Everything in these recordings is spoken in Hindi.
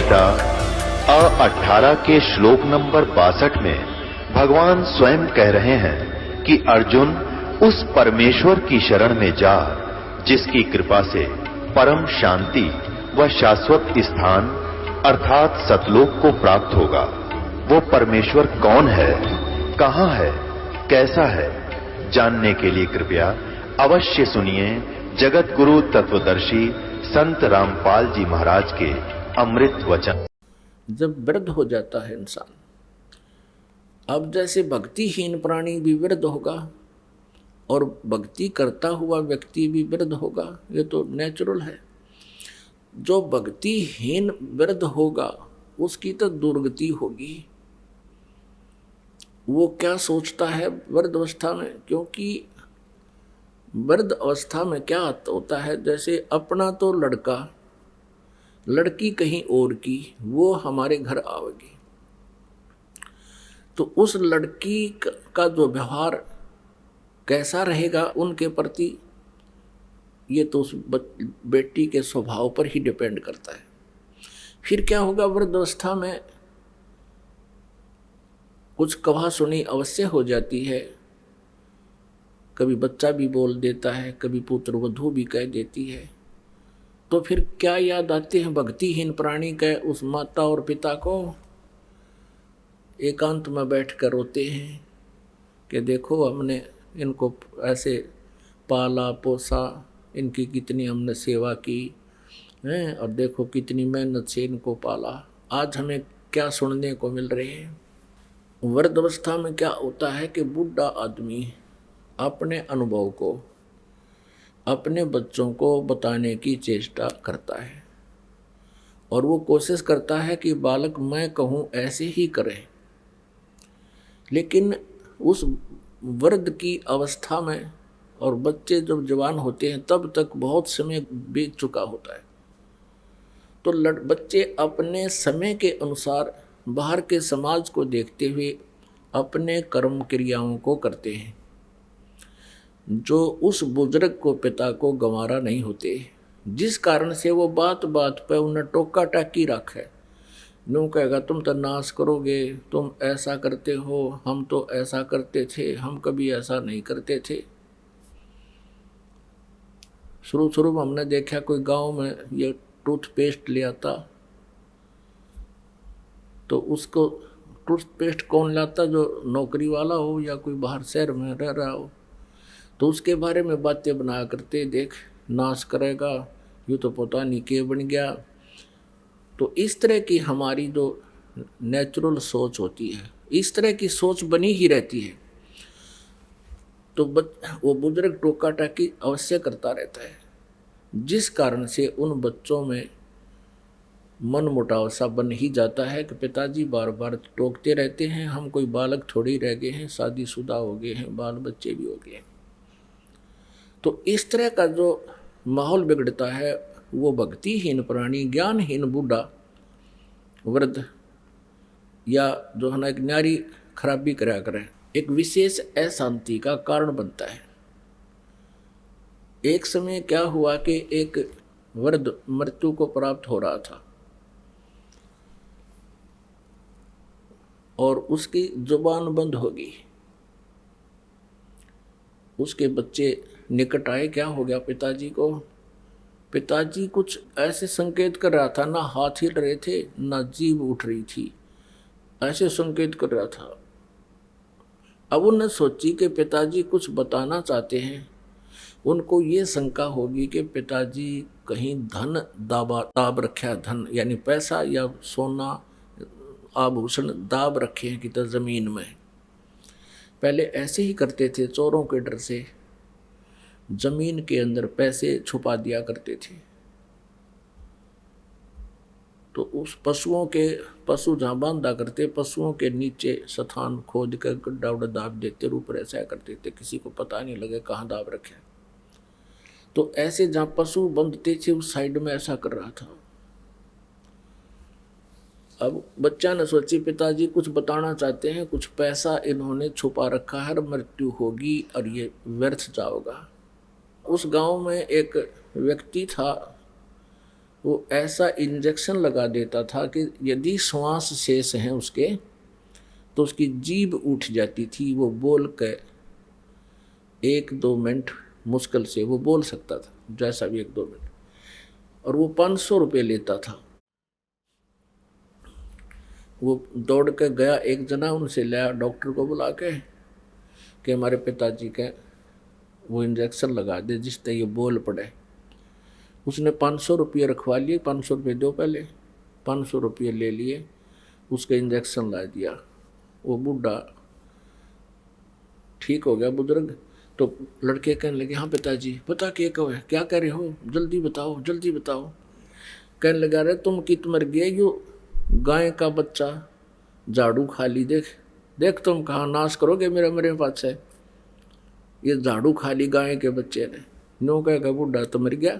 गीता 18 के श्लोक नंबर 62 में भगवान स्वयं कह रहे हैं कि अर्जुन उस परमेश्वर की शरण में जा जिसकी कृपा से परम शांति व शाश्वत स्थान अर्थात सतलोक को प्राप्त होगा। वो परमेश्वर कौन है, कहां है, कैसा है, जानने के लिए कृपया अवश्य सुनिए जगत गुरु तत्वदर्शी संत रामपाल जी महाराज के अमृत वचन। जब वृद्ध हो जाता है इंसान, अब जैसे भक्तिहीन प्राणी भी वृद्ध होगा और भक्ति करता हुआ व्यक्ति भी वृद्ध होगा, ये तो नेचुरल है। जो भक्तिहीन वृद्ध होगा उसकी तो दुर्गति होगी। वो क्या सोचता है वृद्ध अवस्था में, क्योंकि वृद्ध अवस्था में क्या होता है, जैसे अपना तो लड़का लड़की कहीं और की वो हमारे घर आवेगी, तो उस लड़की का जो व्यवहार कैसा रहेगा उनके प्रति, ये तो उस बेटी के स्वभाव पर ही डिपेंड करता है। फिर क्या होगा, वृद्धावस्था में कुछ कहा सुनी अवश्य हो जाती है। कभी बच्चा भी बोल देता है, कभी पुत्र वधू भी कह देती है। तो फिर क्या याद आते हैं भक्तिहीन प्राणी के उस माता और पिता को, एकांत में बैठ कर रोते हैं कि देखो हमने इनको ऐसे पाला पोसा, इनकी कितनी हमने सेवा की है, और देखो कितनी मेहनत से इनको पाला, आज हमें क्या सुनने को मिल रहे हैं। वृद्धावस्था में क्या होता है कि बूढ़ा आदमी अपने अनुभव को अपने बच्चों को बताने की चेष्टा करता है और वो कोशिश करता है कि बालक मैं कहूँ ऐसे ही करें। लेकिन उस वृद्ध की अवस्था में और बच्चे जब जवान होते हैं तब तक बहुत समय बीत चुका होता है, तो बच्चे अपने समय के अनुसार बाहर के समाज को देखते हुए अपने कर्म क्रियाओं को करते हैं, जो उस बुजुर्ग को पिता को गंवारा नहीं होते, जिस कारण से वो बात बात पर उन्हें टोका टाकी रखे। यूँ कहेगा तुम तो नाश करोगे, तुम ऐसा करते हो, हम तो ऐसा करते थे, हम कभी ऐसा नहीं करते थे। शुरू में हमने देखा कोई गांव में ये टूथपेस्ट ले आता, तो उसको टूथपेस्ट कौन लाता, जो नौकरी वाला हो या कोई बाहर शहर में रह रहा हो, तो उसके बारे में बातें बनाया करते, देख नाश करेगा, यूँ तो पता नहीं क्या बन गया। तो इस तरह की हमारी जो नेचुरल सोच होती है, इस तरह की सोच बनी ही रहती है। तो वो बुजुर्ग टोका टाकी अवश्य करता रहता है, जिस कारण से उन बच्चों में मन मुटाव सा बन ही जाता है कि पिताजी बार बार टोकते रहते हैं, हम कोई बालक थोड़ी रह गए हैं, शादीशुदा हो गए हैं, बाल बच्चे भी हो गए हैं। तो इस तरह का जो माहौल बिगड़ता है वो भक्तिहीन प्राणी, ज्ञानहीन बूढ़ा वृद्ध या जो है ना एक न्यारी खराबी करा करें, एक विशेष अशांति का कारण बनता है। एक समय क्या हुआ कि एक वृद्ध मृत्यु को प्राप्त हो रहा था और उसकी जुबान बंद हो गई। उसके बच्चे निकट आए, क्या हो गया पिताजी को। पिताजी कुछ ऐसे संकेत कर रहा था, ना हाथ हिल रहे थे ना जीभ उठ रही थी, ऐसे संकेत कर रहा था। अब उन्होंने सोची कि पिताजी कुछ बताना चाहते हैं। उनको ये शंका होगी कि पिताजी कहीं धन दाब रखा, धन यानी पैसा या सोना आभूषण दाब रखे हैं कि तो जमीन में। पहले ऐसे ही करते थे, चोरों के डर से जमीन के अंदर पैसे छुपा दिया करते थे। तो उस पशु जहाँ बांधा करते, पशुओं के नीचे स्थान खोद कर गड्ढा उड्ढा दाब देते, ऊपर ऐसा करते थे किसी को पता नहीं लगे कहाँ दाब रखे। तो ऐसे जहाँ पशु बंधते थे उस साइड में ऐसा कर रहा था। अब बच्चा ने सोची पिताजी कुछ बताना चाहते हैं, कुछ पैसा इन्होंने छुपा रखा है, मृत्यु होगी और ये व्यर्थ जाओगा। उस गांव में एक व्यक्ति था, वो ऐसा इंजेक्शन लगा देता था कि यदि श्वास शेष हैं उसके तो उसकी जीभ उठ जाती थी, वो बोल के 1-2 मिनट मुश्किल से वो बोल सकता था, जैसा भी 1-2 मिनट, और वो 500 रुपये लेता था। वो दौड़ के गया, एक जना उनसे लाया डॉक्टर को बुला के कि हमारे पिताजी के वो इंजेक्शन लगा दे जिससे ये बोल पड़े। उसने 500 रुपये रखवा लिए, 500 रुपये दो पहले, 500 रुपये ले लिए, उसके इंजेक्शन ला दिया। वो बूढ़ा ठीक हो गया, बुजुर्ग। तो लड़के कहने लगे, हाँ पिताजी बता क्या कहो है, क्या कह रहे हो, जल्दी बताओ जल्दी बताओ। कहने लगा, रहे तुम कित मर गए, यो गाय का बच्चा झाड़ू खा ली, देख देख तुम कहाँ नाश करोगे मेरे पास है, ये झाड़ू खा ली गाय के बच्चे ने। नो कह बूढ़ा तो मर गया।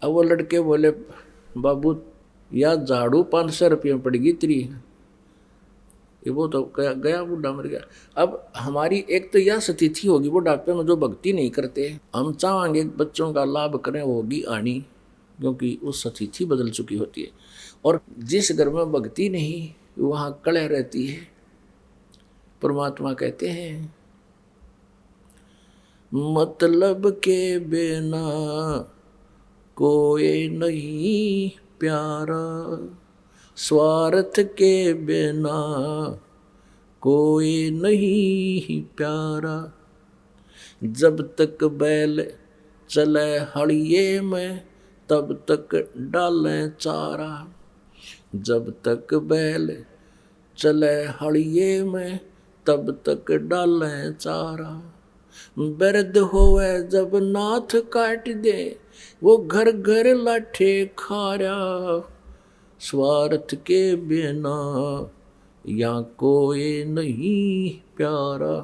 अब वो लड़के बोले, बाबू या झाड़ू 500 रुपये में पड़ेगी तेरी, ये वो तो गया बूढ़ा मर गया। अब हमारी एक तो यह स्थिति होगी बुढ़ापे में जो भक्ति नहीं करते, हम चाहेंगे बच्चों का लाभ करें, वो होगी आनी, क्योंकि उस स्थिति बदल चुकी होती है। और जिस घर में भक्ति नहीं वहाँ कलह रहती है। परमात्मा कहते हैं, मतलब के बिना कोई नहीं प्यारा, स्वार्थ के बिना कोई नहीं प्यारा। जब तक बैल चले हड़िये में तब तक डालें चारा, जब तक बैल चले हड़िये में तब तक डालें चारा। बिरध होवे जब नाथ काट दे वो घर घर लाठे खारा, स्वार्थ के बिना या कोई नहीं प्यारा।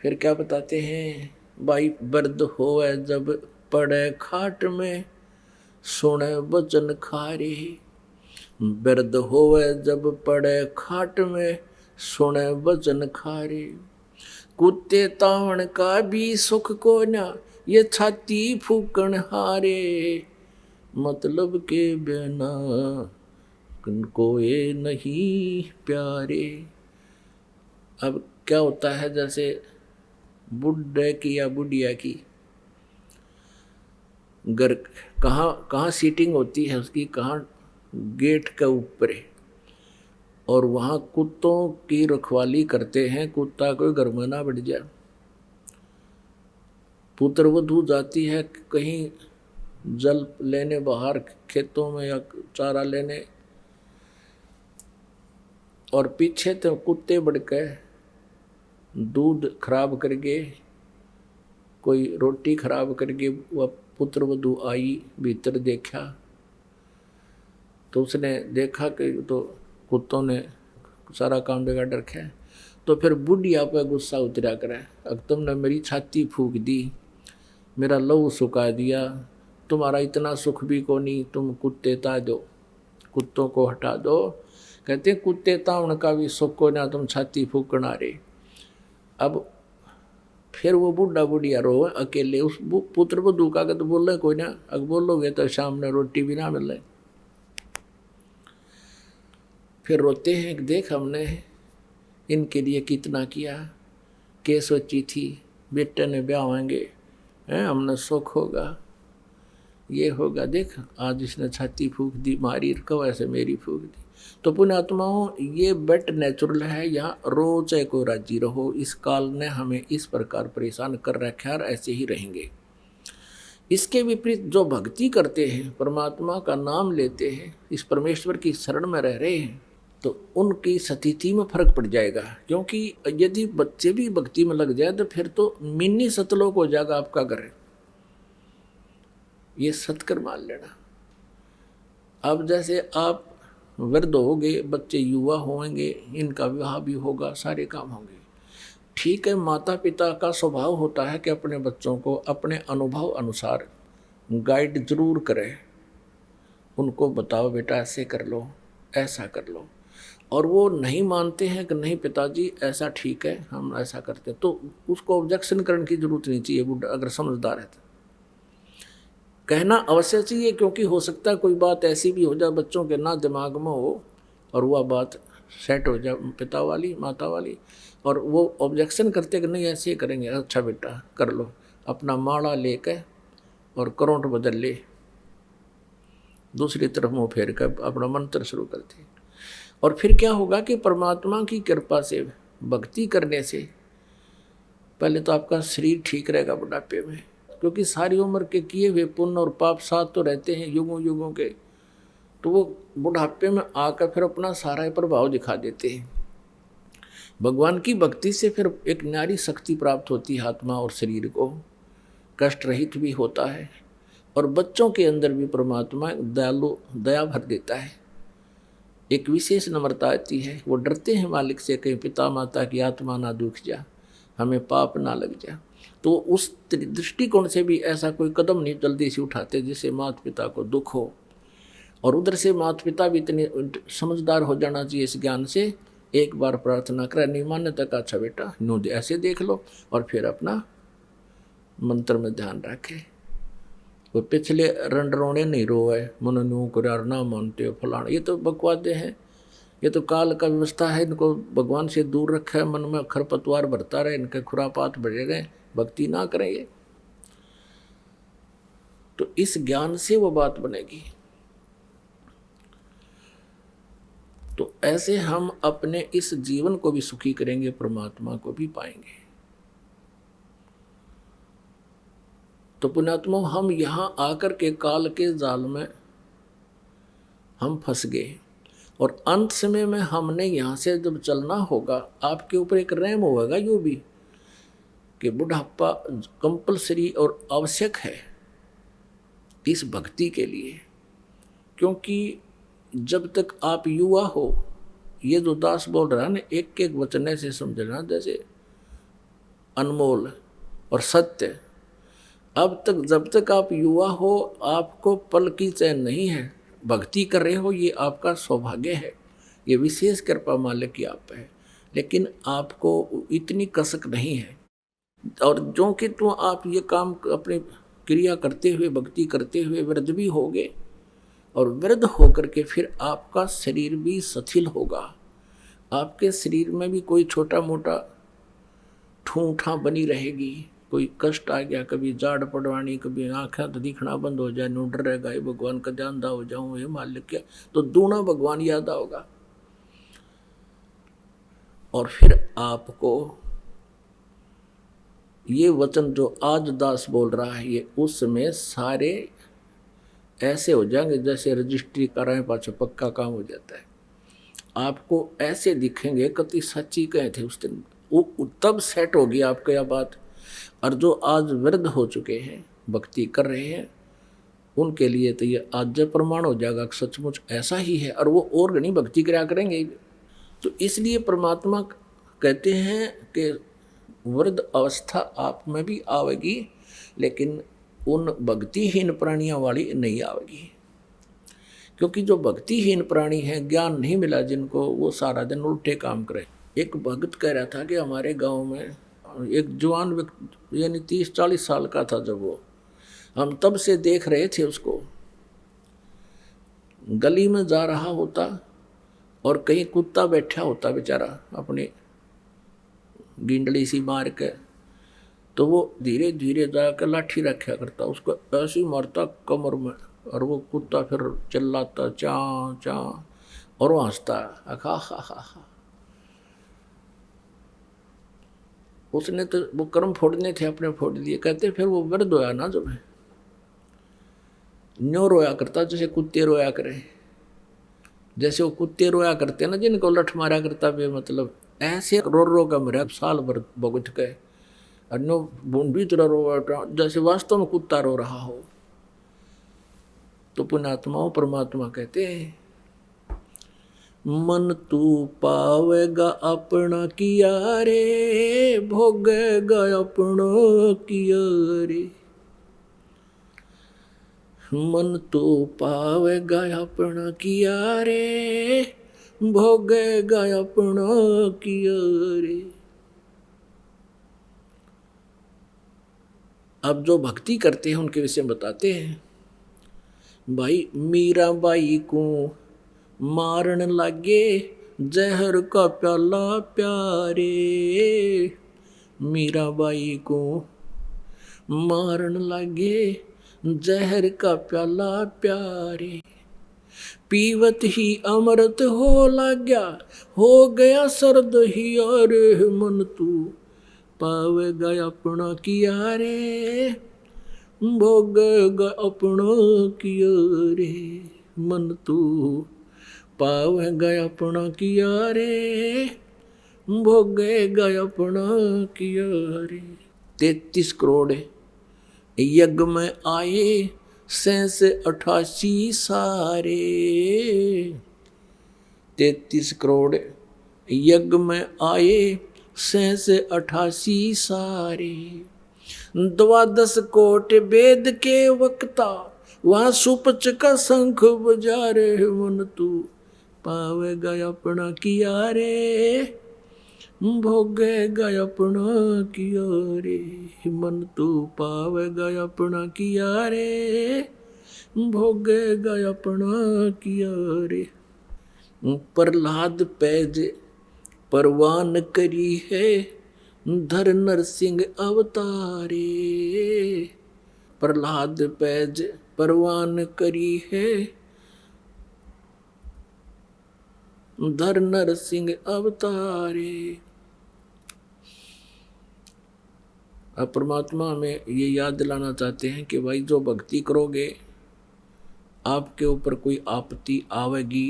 फिर क्या बताते हैं, भाई बिरध होवे जब पड़े खाट में सुने वचन खारे, बिरध होवे जब पड़े खाट में सुने वचन खारे। कुत्ते तावण का भी सुख को ना ये छाती फूकण हारे, मतलब के बिना कोई नहीं प्यारे। अब क्या होता है, जैसे बुढ़े की या बुढ़िया की घर कहाँ सीटिंग होती है उसकी, कहाँ गेट के ऊपर है, और वहाँ कुत्तों की रखवाली करते हैं, कुत्ता कोई घर में ना बढ़ जाए। पुत्रवधू जाती है कहीं जल लेने बाहर खेतों में या चारा लेने, और पीछे तो कुत्ते बढ़ के दूध खराब करके, कोई रोटी खराब करके वह पुत्रवधू आई, भीतर देखा तो उसने देखा कि तो कुत्तों ने सारा काम बिगाड़ रखा है। तो फिर बुढ़िया पे गुस्सा उतरा करे, अब तुमने मेरी छाती फूक दी, मेरा लहू सुखा दिया, तुम्हारा इतना सुख भी को नहीं, तुम कुत्ते ता दो, कुत्तों को हटा दो। कहते कुत्ते तावण का भी सुख को ना, तुम छाती फूकना रे। अब फिर वो बुढ़ा बुढ़िया रो अकेले, उस पुत्र वधू का तो बोल रहे कोई ना, अगर बोलोगे तो सामने रोटी भी ना मिले। फिर रोते हैं कि देख हमने इनके लिए कितना किया, के सोची थी बेटे ने ब्याह होंगे, हमने सुख होगा, ये होगा, देख आज इसने छाती फूक दी, मारी कब ऐसे मेरी फूक दी। तो पुण्यात्माओं, ये बट नेचुरल है, यहाँ रो चाहे को राजी रहो, इस काल ने हमें इस प्रकार परेशान कर रखा है और ऐसे ही रहेंगे। इसके विपरीत जो भक्ति करते हैं, परमात्मा का नाम लेते हैं, इस परमेश्वर की शरण में रह रहे हैं, तो उनकी स्थिति में फर्क पड़ जाएगा। क्योंकि यदि बच्चे भी भक्ति में लग जाए तो फिर तो मिनी सतलोक हो जाएगा आपका घर, ये सत्कर मान लेना। अब जैसे आप वृद्ध होंगे, बच्चे युवा होंगे, इनका विवाह भी होगा, सारे काम होंगे, ठीक है। माता पिता का स्वभाव होता है कि अपने बच्चों को अपने अनुभव अनुसार गाइड जरूर करें, उनको बताओ बेटा ऐसे कर लो, ऐसा कर लो, और वो नहीं मानते हैं कि नहीं पिताजी ऐसा ठीक है, हम ऐसा करते, तो उसको ऑब्जेक्शन करने की जरूरत नहीं चाहिए, अगर समझदार है तो। कहना अवश्य चाहिए, क्योंकि हो सकता है कोई बात ऐसी भी हो जाए बच्चों के ना दिमाग में हो और वह बात सेट हो जाए पिता वाली माता वाली, और वो ऑब्जेक्शन करते कि नहीं ऐसे ही करेंगे, अच्छा बेटा कर लो, अपना माड़ा लेकर और करंट बदल ले, दूसरी तरफ मुँह फेर कर अपना मंत्र शुरू करते। और फिर क्या होगा कि परमात्मा की कृपा से भक्ति करने से पहले तो आपका शरीर ठीक रहेगा बुढ़ापे में, क्योंकि सारी उम्र के किए हुए पुण्य और पाप साथ तो रहते हैं युगों युगों के, तो वो बुढ़ापे में आकर फिर अपना सारा प्रभाव दिखा देते हैं। भगवान की भक्ति से फिर एक न्यारी शक्ति प्राप्त होती है, आत्मा और शरीर को कष्ट रहित भी होता है, और बच्चों के अंदर भी परमात्मा दयालु दया भर देता है। एक विशेष नम्रता आती है, वो डरते हैं मालिक से, कहीं पिता माता की आत्मा ना दुख जा, हमें पाप ना लग जा। तो उस दृष्टिकोण से भी ऐसा कोई कदम नहीं जल्दी से उठाते जिससे माता पिता को दुख हो, और उधर से माता पिता भी इतने समझदार हो जाना चाहिए इस ज्ञान से, एक बार प्रार्थना करें नहीं मानने तक, अच्छा बेटा नो ऐसे देख लो, और फिर अपना मंत्र में ध्यान रखे। वो पिछले रंडरोने नहीं रोए मन न्यू करार ना मानते हो फलाना, ये तो बकवादे हैं, ये तो काल का व्यवस्था है, इनको भगवान से दूर रखा है, मन में खरपतवार भरता रहे, इनके खुरापात भरे रहे, भक्ति ना करेंगे। तो इस ज्ञान से वो बात बनेगी। तो ऐसे हम अपने इस जीवन को भी सुखी करेंगे, परमात्मा को भी पाएंगे। तो पुण्यात्मा, हम यहाँ आकर के काल के जाल में हम फंस गए, और अंत समय में हमने यहाँ से जब चलना होगा, आपके ऊपर एक रहम होगा यो भी कि बुढ़ापा कंपलसरी और आवश्यक है इस भक्ति के लिए, क्योंकि जब तक आप युवा हो, ये जो दास बोल रहा है ना, एक एक वचन से समझना जैसे अनमोल और सत्य। अब तक जब तक आप युवा हो, आपको पल की चैन नहीं है, भक्ति कर रहे हो, ये आपका सौभाग्य है, ये विशेष कृपा मालिक की आप है, लेकिन आपको इतनी कसक नहीं है। और जो कि तो आप ये काम अपनी क्रिया करते हुए भक्ति करते हुए वृद्ध भी होगे, और वृद्ध होकर के फिर आपका शरीर भी शिथिल होगा, आपके शरीर में भी कोई छोटा मोटा ठूठा बनी रहेगी, कोई कष्ट आ गया, कभी जाड़ पड़वानी, कभी आँखें तो दिखना बंद हो जाए, नूडर रह गए, भगवान का ध्यान हो जाऊँ ये मालिक क्या, तो दूना भगवान याद होगा। और फिर आपको ये वचन जो आज दास बोल रहा है, ये उस समय सारे ऐसे हो जाएंगे जैसे रजिस्ट्री कराएं पाछे पक्का काम हो जाता है। आपको ऐसे दिखेंगे कति सच्ची कहे थे उस दिन, वो तब सेट होगी आपको यह बात। और जो आज वृद्ध हो चुके हैं, भक्ति कर रहे हैं, उनके लिए तो ये आज प्रमाण हो जाएगा सचमुच ऐसा ही है, और वो और नहीं भक्ति क्या करेंगे। तो इसलिए परमात्मा कहते हैं कि वृद्ध अवस्था आप में भी आवेगी, लेकिन उन भक्तिहीन प्राणियों वाली नहीं आवेगी, क्योंकि जो भक्तिहीन प्राणी हैं, ज्ञान नहीं मिला जिनको, वो सारा दिन उल्टे काम करे। एक भक्त कह रहा था कि हमारे गांव में एक जवान व्यक्ति, यानी 30-40 साल का था जब वो, हम तब से देख रहे थे उसको, गली में जा रहा होता और कहीं कुत्ता बैठा होता बेचारा अपनी गिंडली सी मार के, तो वो धीरे धीरे जाकर लाठी रखा करता, उसको ऐसे ही मारता कमर में, और वो कुत्ता फिर चिल्लाता चाँ चाँ, और वो हंसता हा हा हा हा। उसने तो वो कर्म फोड़ने थे अपने फोड़ दिए। कहते फिर वो वृद्ध होया ना, जब न्यो रोया करता जैसे कुत्ते रोया करे, जैसे वो कुत्ते रोया करते ना जिनको लठ मारा करता बे, मतलब ऐसे रो रो का मरा साल भर भुगत के, और नो बूंदी तरह रो जैसे वास्तव में कुत्ता रो रहा हो। तो पुण्यात्माओं, परमात्मा कहते हैं मन तू पावेगा अपना किया रे, भोगेगा अपना किया रे। मन तू पावेगा अपना किया रे, भोगेगा अपना किया रे। अब जो भक्ति करते हैं उनके विषय में बताते हैं भाई मीराबाई को मारन लागे जहर का प्याला प्यारे, मीराबाई को मारन लागे जहर का प्याला प्यारे, पीवत ही अमृत हो लाग्या, हो गया सर्द ही अरे मन तू पावेगा अपना किया रे, भोगेगा अपना किया रे, मन तू पावेगा अपना किया रे, भोगेगा अपना किया रे। 33 करोड़ यज्ञ में आए 88 सारे, 33 करोड़ यज्ञ में आए 88 सारे, 12 कोट वेद के वक्ता वहाँ सुपच का शंख बजा रे, मन तू पावेगा अपना किया रे, भोगेगा अपना किया रे, मन तू पावेगा अपना किया रे, भोगेगा अपना किया रे। प्रहलाद पैज परवान करी है धर नरसिंह अवतारे, प्रहलाद पैज परवान करी है धर नरसिंह अवतारे। अब परमात्मा हमें ये याद दिलाना चाहते हैं कि भाई जो भक्ति करोगे, आपके ऊपर कोई आपत्ति आवेगी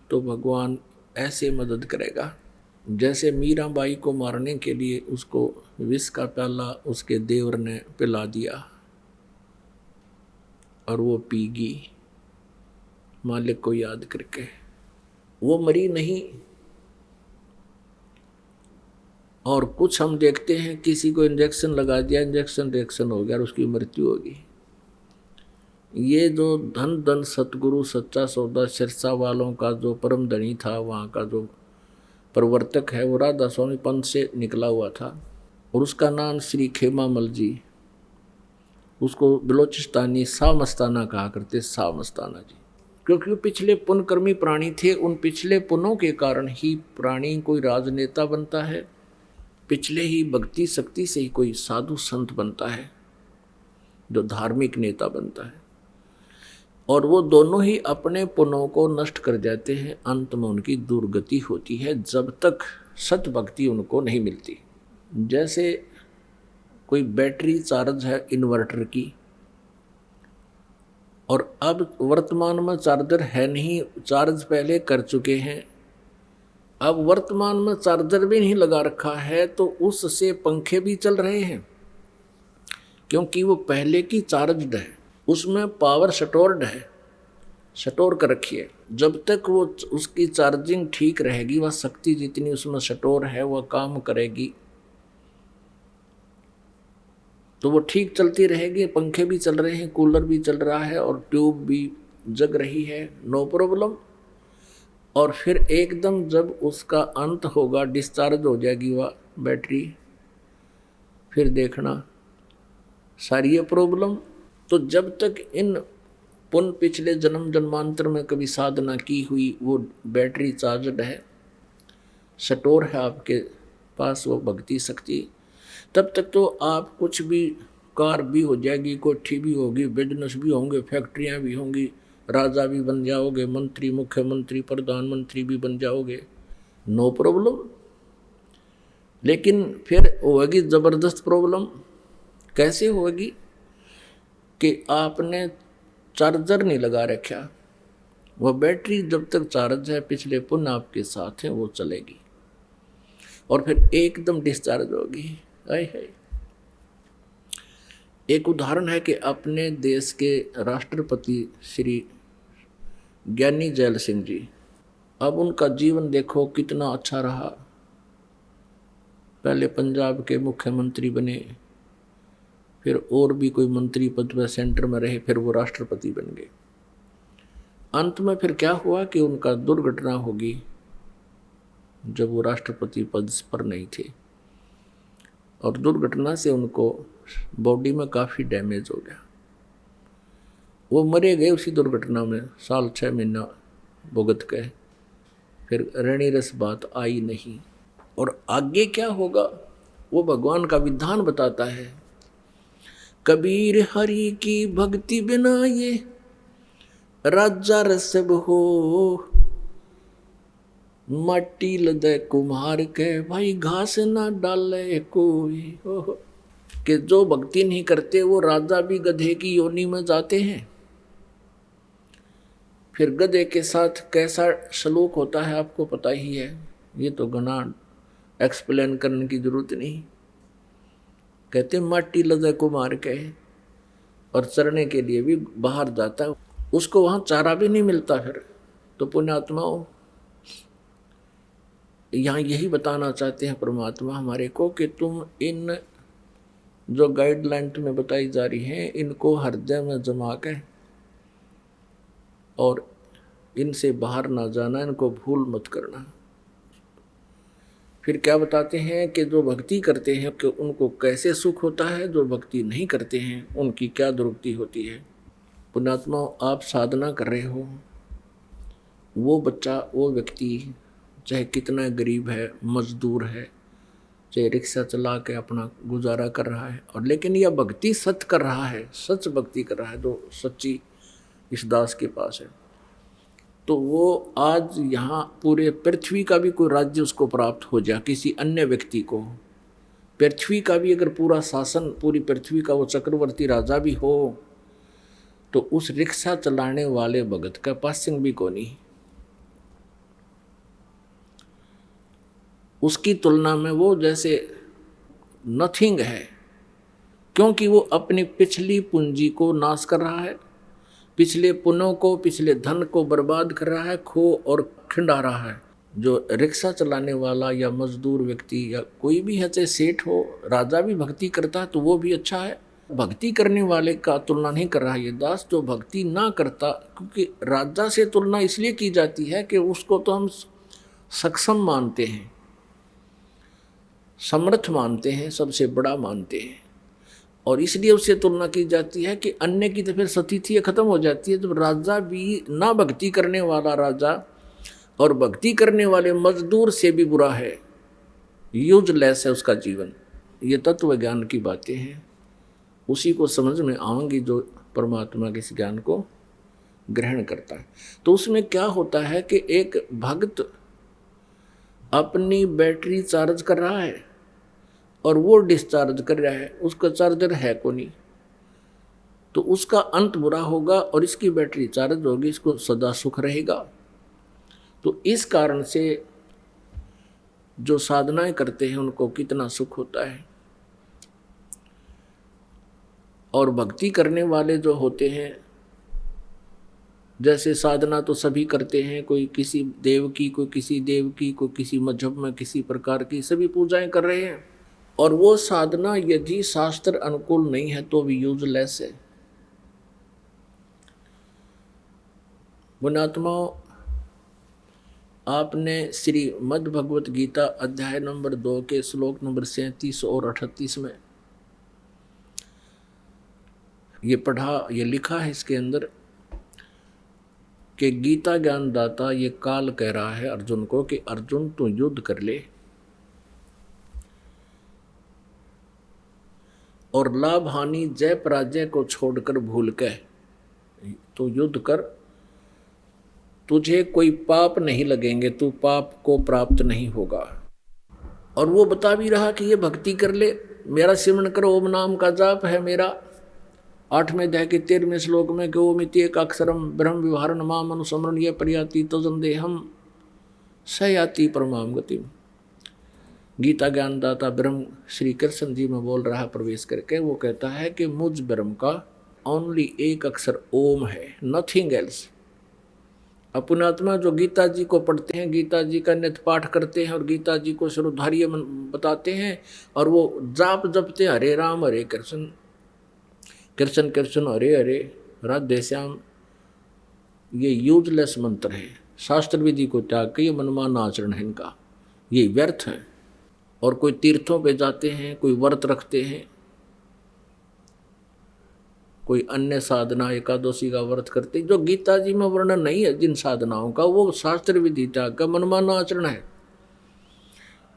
तो भगवान ऐसे मदद करेगा। जैसे मीराबाई को मारने के लिए उसको विष का प्याला उसके देवर ने पिला दिया और वो पीगी मालिक को याद करके, वो मरी नहीं। और कुछ हम देखते हैं किसी को इंजेक्शन लगा दिया, इंजेक्शन रिएक्शन हो गया और उसकी मृत्यु होगी। ये जो धन धन सतगुरु सच्चा सौदा सिरसा वालों का जो परम धनी था, वहाँ का जो प्रवर्तक है वो राधा स्वामी पंथ से निकला हुआ था और उसका नाम श्री खेमामल जी, उसको बलोचिस्तानी शाह मस्ताना कहा करते, शाह मस्ताना जी, क्योंकि वो पिछले पुण्यकर्मी प्राणी थे। उन पिछले पुण्यों के कारण ही प्राणी कोई राजनेता बनता है, पिछले ही भक्ति शक्ति से ही कोई साधु संत बनता है जो धार्मिक नेता बनता है। और वो दोनों ही अपने पुण्यों को नष्ट कर जाते हैं, अंत में उनकी दुर्गति होती है जब तक सत भक्ति उनको नहीं मिलती। जैसे कोई बैटरी चार्ज है इन्वर्टर की, और अब वर्तमान में चार्जर है नहीं, चार्ज पहले कर चुके हैं, अब वर्तमान में चार्जर भी नहीं लगा रखा है तो उससे पंखे भी चल रहे हैं, क्योंकि वो पहले की चार्जड है, उसमें पावर स्टोर्ड है, स्टोर कर रखी है। जब तक वो उसकी चार्जिंग ठीक रहेगी, वह शक्ति जितनी उसमें स्टोर है वह काम करेगी, तो वो ठीक चलती रहेगी। पंखे भी चल रहे हैं, कूलर भी चल रहा है और ट्यूब भी जग रही है, नो प्रॉब्लम। और फिर एकदम जब उसका अंत होगा, डिस्चार्ज हो जाएगी वह बैटरी, फिर देखना सारी ये प्रॉब्लम। तो जब तक इन पुण्य पिछले जन्म जन्मांतर में कभी साधना की हुई वो बैटरी चार्जड है, स्टोर है आपके पास वो भक्ति शक्ति, तब तक तो आप कुछ भी, कार भी हो जाएगी, कोठी भी होगी, बिजनेस भी होंगे, फैक्ट्रियां भी होंगी, राजा भी बन जाओगे, मंत्री मुख्यमंत्री प्रधानमंत्री भी बन जाओगे, नो प्रॉब्लम। लेकिन फिर होगी ज़बरदस्त प्रॉब्लम। कैसे होगी कि आपने चार्जर नहीं लगा रखा, वह बैटरी जब तक चार्ज है, पिछले पुण्य आपके साथ हैं, वो चलेगी और फिर एकदम डिस्चार्ज होगी। है एक उदाहरण है कि अपने देश के राष्ट्रपति श्री ज्ञानी जैल सिंह जी, अब उनका जीवन देखो कितना अच्छा रहा। पहले पंजाब के मुख्यमंत्री बने, फिर और भी कोई मंत्री पद पर सेंटर में रहे, फिर वो राष्ट्रपति बन गए। अंत में फिर क्या हुआ कि उनका दुर्घटना होगी जब वो राष्ट्रपति पद पर नहीं थे, और दुर्घटना से उनको बॉडी में काफ़ी डैमेज हो गया। वो मरे गए उसी दुर्घटना में, साल 6 महीना भुगत गए, फिर ऋणी रस बात आई नहीं। और आगे क्या होगा वो भगवान का विधान बताता है। कबीर हरि की भक्ति बिना ये राजा रसब हो, माटी लदे कुम्हार के भाई घास ना डाले कोई हो। कि जो भक्ति नहीं करते वो राजा भी गधे की योनि में जाते हैं। फिर गधे के साथ कैसा सलूक होता है आपको पता ही है, ये तो घना एक्सप्लेन करने की जरूरत नहीं। कहते माटी लदे कुम्हार के, और चरने के लिए भी बाहर जाता है, उसको वहां चारा भी नहीं मिलता। फिर तो पुण्यात्माओं यहाँ यही बताना चाहते हैं परमात्मा हमारे को कि तुम इन जो गाइडलाइन में बताई जा रही हैं इनको हृदय में जमा के और इनसे बाहर ना जाना, इनको भूल मत करना। फिर क्या बताते हैं कि जो भक्ति करते हैं कि उनको कैसे सुख होता है, जो भक्ति नहीं करते हैं उनकी क्या दुर्गति होती है। पुण्यात्मा आप साधना कर रहे हो, वो बच्चा वो व्यक्ति चाहे कितना गरीब है, मजदूर है, चाहे रिक्शा चला के अपना गुजारा कर रहा है, और लेकिन यह भक्ति सच कर रहा है, सच भक्ति कर रहा है, जो सच्ची इस दास के पास है, तो वो आज यहाँ पूरे पृथ्वी का भी कोई राज्य उसको प्राप्त हो जाए, किसी अन्य व्यक्ति को पृथ्वी का भी अगर पूरा शासन, पूरी पृथ्वी का वो चक्रवर्ती राजा भी हो, तो उस रिक्शा चलाने वाले भगत का पासिंग भी कोनी। उसकी तुलना में वो जैसे नथिंग है, क्योंकि वो अपनी पिछली पूंजी को नाश कर रहा है, पिछले पुण्यों को, पिछले धन को बर्बाद कर रहा है, खो और खिंडा रहा है। जो रिक्शा चलाने वाला या मजदूर व्यक्ति या कोई भी है, चाहे सेठ हो, राजा भी भक्ति करता है तो वो भी अच्छा है। भक्ति करने वाले का तुलना नहीं कर रहा है ये दास जो भक्ति ना करता, क्योंकि राजा से तुलना इसलिए की जाती है कि उसको तो हम सक्षम मानते हैं, समर्थ मानते हैं, सबसे बड़ा मानते हैं, और इसलिए उससे तुलना की जाती है कि अन्य की तो फिर स्थिति खत्म हो जाती है। जब राजा भी ना भक्ति करने वाला राजा और भक्ति करने वाले मजदूर से भी बुरा है, यूजलेस है उसका जीवन। ये तत्व ज्ञान की बातें हैं, उसी को समझ में आएंगी जो परमात्मा के इस ज्ञान को ग्रहण करता है। तो उसमें क्या होता है कि एक भक्त अपनी बैटरी चार्ज कर रहा है और वो डिस्चार्ज कर रहा है, उसका चार्जर है को नहीं, तो उसका अंत बुरा होगा और इसकी बैटरी चार्ज होगी, इसको सदा सुख रहेगा। तो इस कारण से जो साधनाएं करते हैं उनको कितना सुख होता है, और भक्ति करने वाले जो होते हैं, जैसे साधना तो सभी करते हैं, कोई किसी देव की, कोई किसी देव की, कोई किसी मजहब में किसी प्रकार की सभी पूजाएं कर रहे हैं, और वो साधना यदि शास्त्र अनुकूल नहीं है तो भी यूजलेस है। पुण्यात्माओं, आपने श्रीमद् भगवत गीता अध्याय नंबर 2 के श्लोक नंबर 37 और 38 में ये पढ़ा, ये लिखा है इसके अंदर कि गीता ज्ञान दाता ये काल कह रहा है अर्जुन को कि अर्जुन तू युद्ध कर ले और लाभ हानि जय पराजय को छोड़कर भूल के तू युद्ध कर, तुझे कोई पाप नहीं लगेंगे, तू पाप को प्राप्त नहीं होगा। और वो बता भी रहा कि ये भक्ति कर ले, मेरा सिमरण करो, ओम नाम का जाप है मेरा, 8वें अध्याय के 13वें श्लोक में कि ओमिति एक अक्षरम ब्रह्म विहारण माम अनुस्मरण ये प्रयाति तजन देहम सयाति परमाम गति। गीता ज्ञानदाता ब्रह्म श्री कृष्ण जी में बोल रहा प्रवेश करके, वो कहता है कि मुझ ब्रह्म का ओनली एक अक्षर ओम है, नथिंग एल्स। अपनात्मा जो गीता जी को पढ़ते हैं, गीता जी का नित्य पाठ करते हैं और गीता जी को श्रद्धार्य बताते हैं, और वो जाप जपते हैं हरे राम हरे कृष्ण कृष्ण कृष्ण हरे हरे राधे श्याम, ये यूजलेस मंत्र है, शास्त्र विधि को त्याग के ये मनमाना आचरण है इनका, ये व्यर्थ है। और कोई तीर्थों पे जाते हैं, कोई व्रत रखते हैं, कोई अन्य साधना एकादशी का व्रत करते, जो गीता जी में वर्णन नहीं है जिन साधनाओं का, वो शास्त्र विधि त्याग का मनमाना आचरण है,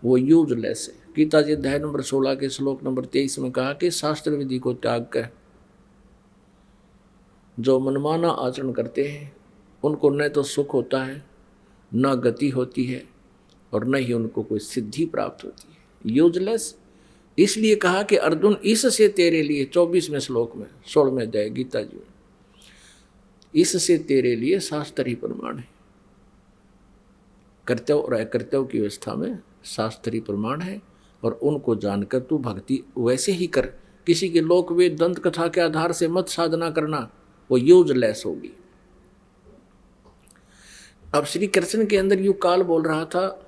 वो यूजलेस है। गीता जी अध्याय नंबर 16 के श्लोक नंबर 23 में कहा कि शास्त्र विधि को त्याग कर जो मनमाना आचरण करते हैं उनको न तो सुख होता है, न गति होती है, और न ही उनको कोई सिद्धि प्राप्त होती है। यूजलेस। इसलिए कहा कि अर्जुन इससे तेरे लिए 24वें श्लोक में 16वें अध्याय गीता जी में, इससे तेरे लिए शास्त्र ही प्रमाण है। कर्तव्य और अकर्तव्य की व्यवस्था में शास्त्र ही प्रमाण है, और उनको जानकर तू भक्ति वैसे ही कर। किसी के लोक वेद दंत कथा के आधार से मत साधना करना, वो यूजलेस होगी। अब श्री कृष्ण के अंदर यू काल बोल रहा था,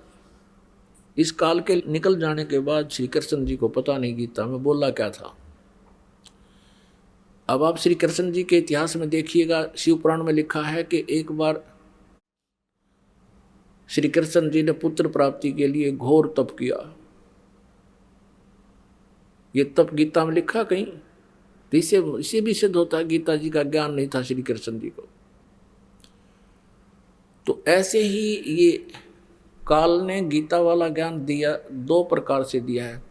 इस काल के निकल जाने के बाद श्री कृष्ण जी को पता नहीं गीता में बोला क्या था। अब आप श्री कृष्ण जी के इतिहास में देखिएगा, शिव पुराण में लिखा है कि एक बार श्री कृष्ण जी ने पुत्र प्राप्ति के लिए घोर तप किया। ये तप गीता में लिखा कहीं? तो इससे भी सिद्ध होता है गीता जी का ज्ञान नहीं था श्री कृष्ण जी को। तो ऐसे ही ये काल ने गीता वाला ज्ञान दिया, दो प्रकार से दिया है।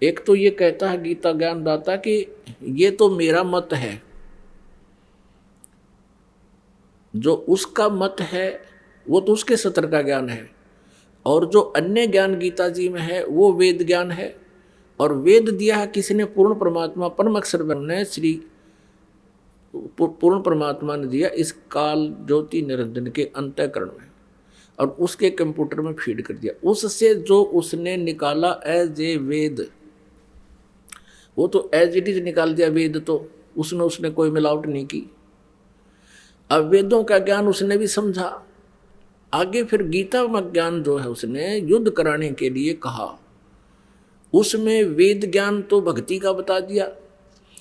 एक तो ये कहता है गीता ज्ञान दाता कि ये तो मेरा मत है, जो उसका मत है वो तो उसके सत्र का ज्ञान है, और जो अन्य ज्ञान गीता जी में है वो वेद ज्ञान है। और वेद दिया है किसने? पूर्ण परमात्मा परम अक्षर ने, श्री पूर्ण परमात्मा ने दिया इस काल ज्योति निरंजन के अंतःकरण में, और उसके कंप्यूटर में फीड कर दिया। उससे जो उसने निकाला एज ए वेद, वो तो एज इट इज निकाल दिया वेद, तो उसमें उसने कोई मिलावट नहीं की। अब वेदों का ज्ञान उसने भी समझा। आगे फिर गीता में ज्ञान जो है उसने युद्ध कराने के लिए कहा, उसमें वेद ज्ञान तो भक्ति का बता दिया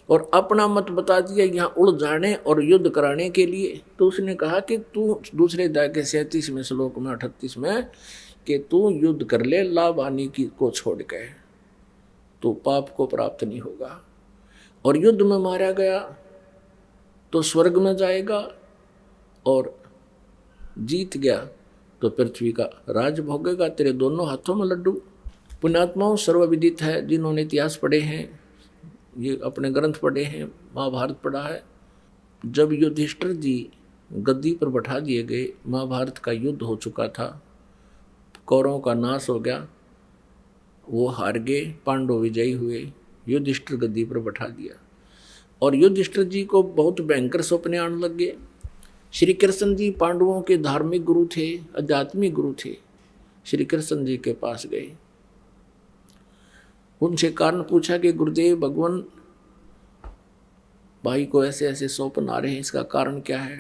और अपना मत बता दिया यहाँ उड़ जाने और युद्ध कराने के लिए। तो उसने कहा कि तू दूसरे अध्याय के 37वें श्लोक में 38 में कि तू युद्ध कर ले लाभ हानि की को छोड़ के, तो पाप को प्राप्त नहीं होगा। और युद्ध में मारा गया तो स्वर्ग में जाएगा, और जीत गया तो पृथ्वी का राज भोगेगा, तेरे दोनों हाथों में लड्डू। पुण्यात्माओं सर्वविदित है, जिन्होंने इतिहास पढ़े हैं, ये अपने ग्रंथ पढ़े हैं, महाभारत पढ़ा है। जब युधिष्ठिर जी गद्दी पर बैठा दिए गए, महाभारत का युद्ध हो चुका था, कौरवों का नाश हो गया, वो हार गए, पांडव विजयी हुए, युधिष्ठिर गद्दी पर बैठा दिया। और युधिष्ठिर जी को बहुत भयंकर सपने आने लग गए। श्री कृष्ण जी पांडवों के धार्मिक गुरु थे, आध्यात्मिक गुरु थे। श्री कृष्ण जी के पास गए, उनसे कारण पूछा कि गुरुदेव भगवान, भाई को ऐसे ऐसे स्वप्न आ रहे हैं, इसका कारण क्या है?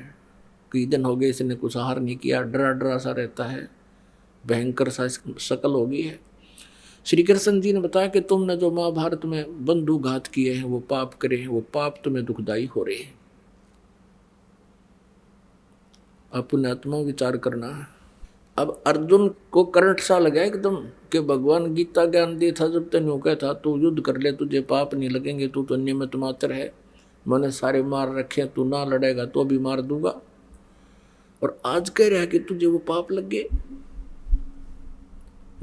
कई दिन हो गए इसने कुछ आहार नहीं किया, डरा डरा सा रहता है, भयंकर सा शकल हो गई है। श्री कृष्ण जी ने बताया कि तुमने जो महाभारत में बंधुघात किए हैं, वो पाप करे हैं, वो पाप तुम्हें दुखदायी हो रहे हैं। अब पुण्यात्मा विचार करना। अब अर्जुन को करंट सा लगा एकदम कि भगवान गीता ज्ञान दे था, जब तेन कहा था तू युद्ध कर ले, तुझे पाप नहीं लगेंगे, तू तो निमित्त मात्र है, मैंने सारे मार रखे, तू ना लड़ेगा तो भी मार दूंगा। और आज कह रहा है कि तुझे वो पाप लग गए।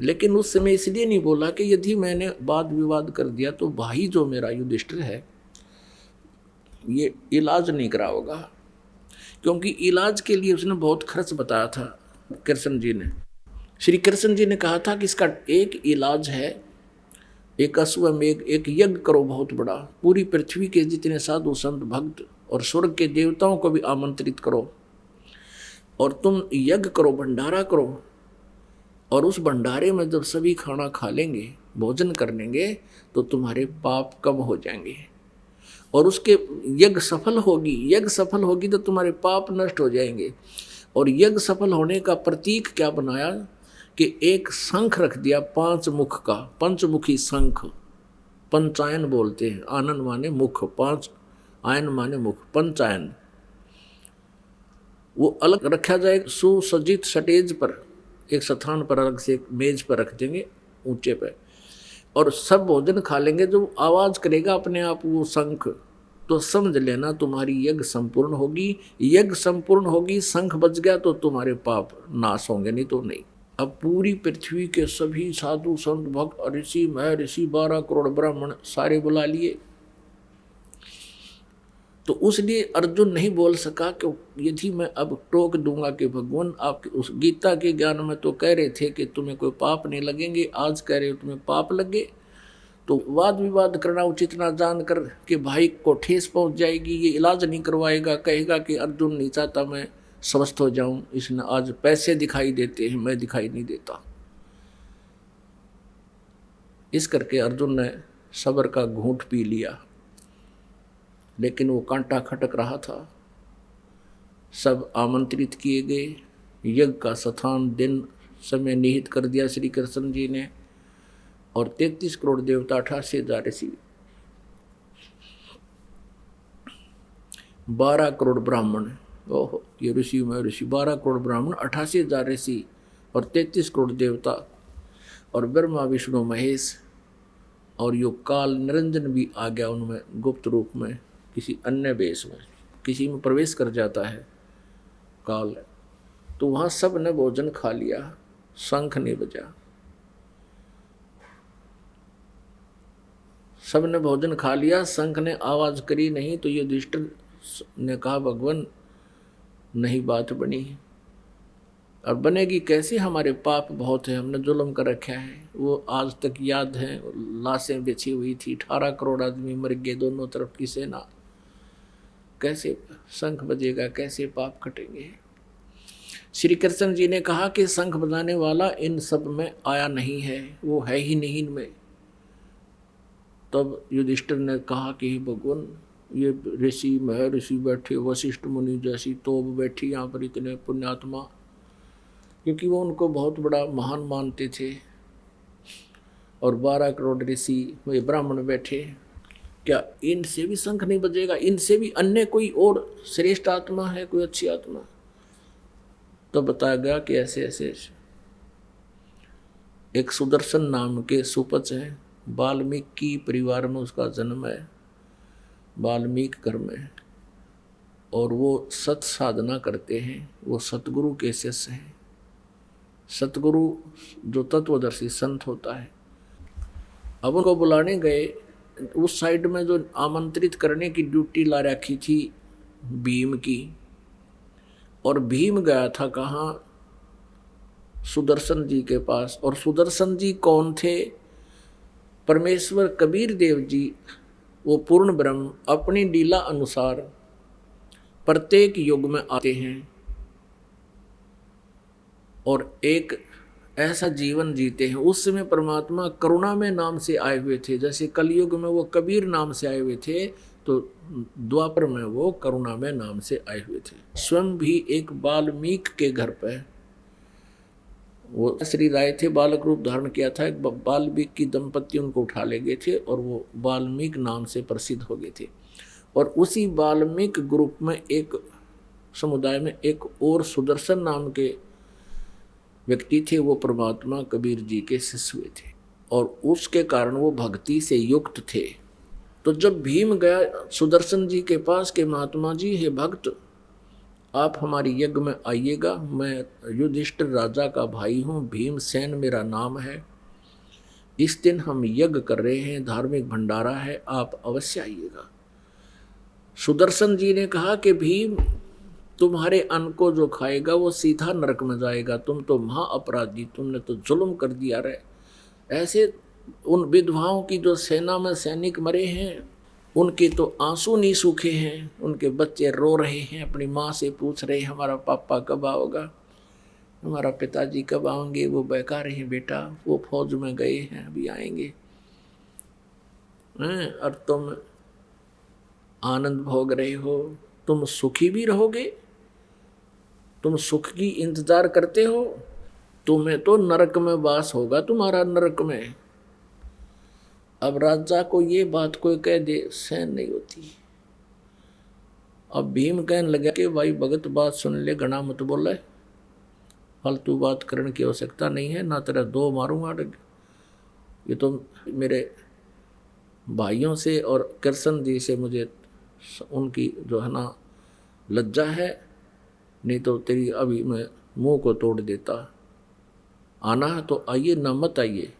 लेकिन उस समय इसलिए नहीं बोला कि यदि मैंने वाद विवाद कर दिया तो भाई जो मेरा युधिष्ठिर है ये इलाज नहीं करा होगा, क्योंकि इलाज के लिए उसने बहुत खर्च बताया था कृष्ण जी ने। श्री कृष्ण जी ने कहा था कि इसका एक इलाज है, एक अश्वमेघ, एक यज्ञ करो बहुत बड़ा, पूरी पृथ्वी के जितने साधु संत भक्त और स्वर्ग के देवताओं को भी आमंत्रित करो, और तुम यज्ञ करो, भंडारा करो, और उस भंडारे में जब सभी खाना खा लेंगे, भोजन कर लेंगे, तो तुम्हारे पाप कम हो जाएंगे। और उसके यज्ञ सफल होगी तो तुम्हारे पाप नष्ट हो जाएंगे। और यज्ञ सफल होने का प्रतीक क्या बनाया कि एक शंख रख दिया 5 मुख का, पंचमुखी शंख, पंचायन बोलते हैं, आनन माने मुख, 5 आयन माने मुख, पंचायन। वो अलग रखा जाए सुसज्जित स्टेज पर, एक स्थान पर अलग से एक मेज पर रख देंगे ऊंचे पे, और सब भोजन खा लेंगे। जो आवाज करेगा अपने आप वो शंख, तो समझ लेना तुम्हारी यज्ञ संपूर्ण होगी। यज्ञ संपूर्ण होगी, शंख बज गया तो तुम्हारे पाप नाश होंगे, नहीं तो नहीं। अब पूरी पृथ्वी के सभी साधु संत भक्त ऋषि महर्षि 12 करोड़ ब्राह्मण सारे बुला लिए। तो उसलिए अर्जुन नहीं बोल सका कि यदि मैं अब टोक दूंगा कि भगवान आपके उस गीता के ज्ञान में तो कह रहे थे कि तुम्हें कोई पाप नहीं लगेंगे, आज कह रहे हो तुम्हें पाप लगे, तो वाद विवाद करना उचित ना जानकर कि भाई को ठेस पहुंच जाएगी, ये इलाज नहीं करवाएगा, कहेगा कि अर्जुन नहीं चाहता मैं स्वस्थ हो जाऊं, इसने आज पैसे दिखाई देते हैं, मैं दिखाई नहीं देता। इस करके अर्जुन ने सब्र का घूंट पी लिया, लेकिन वो कांटा खटक रहा था। सब आमंत्रित किए गए, यज्ञ का स्थान दिन समय निहित कर दिया श्री कृष्ण जी ने, और 33 करोड़ देवता 88,000 ऋषि 12 करोड़ ब्राह्मण, ओहो ये ऋषि में ऋषि 12 करोड़ ब्राह्मण 88,000 ऋषि और 33 करोड़ देवता और ब्रह्मा विष्णु महेश, और यो काल निरंजन भी आ गया उनमें गुप्त रूप में, किसी अन्य वेश में, किसी में प्रवेश कर जाता है काल। तो वहाँ सब ने भोजन खा लिया, शंख नहीं बजा, सब ने भोजन खा लिया, शंख ने आवाज करी नहीं। तो युधिष्ठिर ने कहा भगवान नहीं बात बनी, और बनेगी कैसे, हमारे पाप बहुत है, हमने जुल्म कर रखा है। वो आज तक याद है, लाशें बिछी हुई थी, 18 करोड़ आदमी मर गए, दोनों तरफ की सेना, कैसे शंख बजेगा, कैसे पाप कटेंगे। श्री कृष्ण जी ने कहा कि शंख बजाने वाला इन सब में आया नहीं है, वो है ही नहीं इनमें। तब युधिष्ठिर ने कहा कि भगवान ये ऋषि महर्षि बैठे, वशिष्ठ मुनि जैसी तोप बैठी यहाँ पर, इतने पुण्यात्मा, क्योंकि वो उनको बहुत बड़ा महान मानते थे, और 12 करोड़ ऋषि वे ब्राह्मण बैठे, क्या इनसे भी शंख नहीं बजेगा, इनसे भी अन्य कोई और श्रेष्ठ आत्मा है, कोई अच्छी आत्मा। तो बताया गया कि ऐसे ऐसे एक सुदर्शन नाम के सुपच हैं, वाल्मीकि परिवार में उसका जन्म है, वाल्मीकि घर में, और वो सत साधना करते हैं, वो सतगुरु के शिष्य हैं। सतगुरु जो तत्वदर्शी संत होता है, अब उनको बुलाने गए, उस साइड में जो आमंत्रित करने की ड्यूटी ला रखी थी भीम की, और भीम गया था कहाँ, सुदर्शन जी के पास। और सुदर्शन जी कौन थे, परमेश्वर कबीर देव जी, वो पूर्ण ब्रह्म अपनी लीला अनुसार प्रत्येक युग में आते हैं और एक ऐसा जीवन जीते हैं। उस समय परमात्मा करुणा में नाम से आए हुए थे, जैसे कलयुग में वो कबीर नाम से आए हुए थे, तो द्वापर में वो करुणा में नाम से आए हुए थे। स्वयं भी एक वाल्मीकि के घर पर वो श्री राय थे, बालक रूप धारण किया था, एक वाल्मीकि की दंपत्ति उनको उठा ले गए थे और वो वाल्मीकि नाम से प्रसिद्ध हो गए थे। और उसी वाल्मीकि ग्रुप में एक समुदाय में एक और सुदर्शन नाम के व्यक्ति थे, वो परमात्मा कबीर जी के शिष्य हुए थे और उसके कारण वो भक्ति से युक्त थे। तो जब भीम गया सुदर्शन जी के पास के महात्मा जी, हे भक्त आप हमारी यज्ञ में आइएगा, मैं युधिष्ठिर राजा का भाई हूँ, भीमसेन मेरा नाम है, इस दिन हम यज्ञ कर रहे हैं, धार्मिक भंडारा है, आप अवश्य आइएगा। सुदर्शन जी ने कहा कि भीम तुम्हारे अन्न को जो खाएगा वो सीधा नरक में जाएगा, तुम तो महा अपराधी, तुमने तो जुल्म कर दिया रे। ऐसे उन विधवाओं की जो सेना में सैनिक मरे हैं उनके तो आंसू नहीं सूखे हैं, उनके बच्चे रो रहे हैं, अपनी माँ से पूछ रहे हैं हमारा पापा कब आओगा, हमारा पिताजी कब आएंगे। वो बहका रहे हैं बेटा वो फौज में गए हैं, अभी आएंगे। और तुम आनंद भोग रहे हो, तुम सुखी भी रहोगे, तुम सुख की इंतजार करते हो, तुम्हें तो नरक में वास होगा, तुम्हारा नरक में। अब राजा को ये बात कोई कह दे सहन नहीं होती। अब भीम कहने लगा कि भाई भगत बात सुन ले, घना मत बोले, फालतू बात करने की आवश्यकता नहीं है, ना तेरा दो मारूंगा। ये तो मेरे भाइयों से और कृष्ण जी से मुझे उनकी जो है ना लज्जा है, नहीं तो तेरी अभी मैं मुंह को तोड़ देता। आना है तो आइए, ना मत आइए,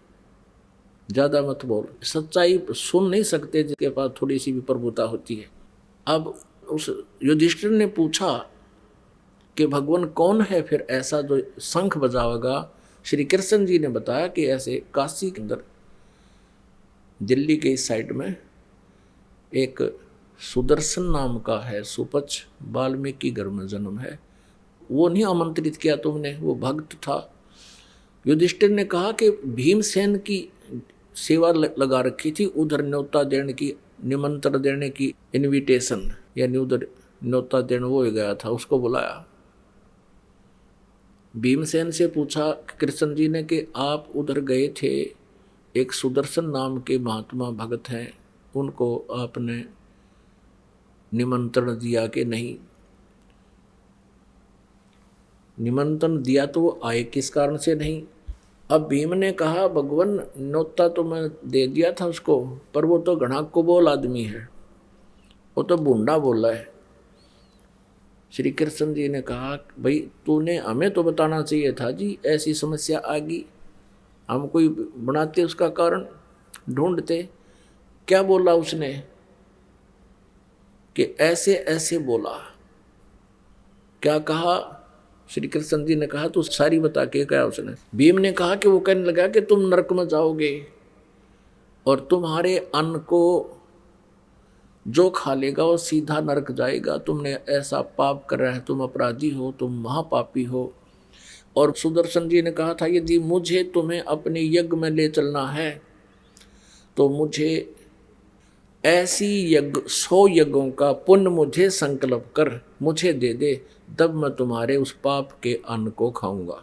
ज़्यादा मत बोल। सच्चाई सुन नहीं सकते जिसके पास थोड़ी सी भी प्रभुता होती है। अब उस युधिष्ठिर ने पूछा कि भगवान कौन है फिर ऐसा जो शंख बजावेगा। श्री कृष्ण जी ने बताया कि ऐसे काशी के अंदर, दिल्ली के इस साइड में एक सुदर्शन नाम का है सुपच, वाल्मीकि घर में जन्म है। वो नहीं आमंत्रित किया तुमने, वो भक्त था। युधिष्ठिर ने कहा कि भीमसेन की सेवा लगा रखी थी, उधर न्योता देने की, निमंत्रण देने की, इनविटेशन यानी उधर न्योता देने वो ही गया था, उसको बुलाया। भीमसेन से पूछा कृष्ण जी ने कि आप उधर गए थे, एक सुदर्शन नाम के महात्मा भगत हैं, उनको आपने निमंत्रण दिया कि नहीं? निमंत्रण दिया तो वो आए किस कारण से नहीं? अब भीम ने कहा भगवान न्योता तो मैं दे दिया था उसको, पर वो तो घना कुबोल आदमी है, वो तो बूढ़ा बोला है। श्री कृष्ण जी ने कहा भाई तूने हमें तो बताना चाहिए था जी, ऐसी समस्या आ गई, हम कोई बनाते उसका कारण, ढूंढते। क्या बोला उसने कि ऐसे ऐसे बोला? क्या कहा? श्री कृष्ण जी ने कहा तो सारी बता के क्या उसने? भीम ने कहा कि वो कहने लगा कि तुम नरक में जाओगे और तुम्हारे अन्न को जो खा लेगा वो सीधा नरक जाएगा, तुमने ऐसा पाप कर रहा है, तुम अपराधी हो, तुम महापापी हो। और सुदर्शन जी ने कहा था यदि मुझे तुम्हें अपने यज्ञ में ले चलना है तो मुझे ऐसी यज्ञ 100 यज्ञों का पुण्य मुझे संकल्प कर मुझे दे दे, तब मैं तुम्हारे उस पाप के अन्न को खाऊंगा।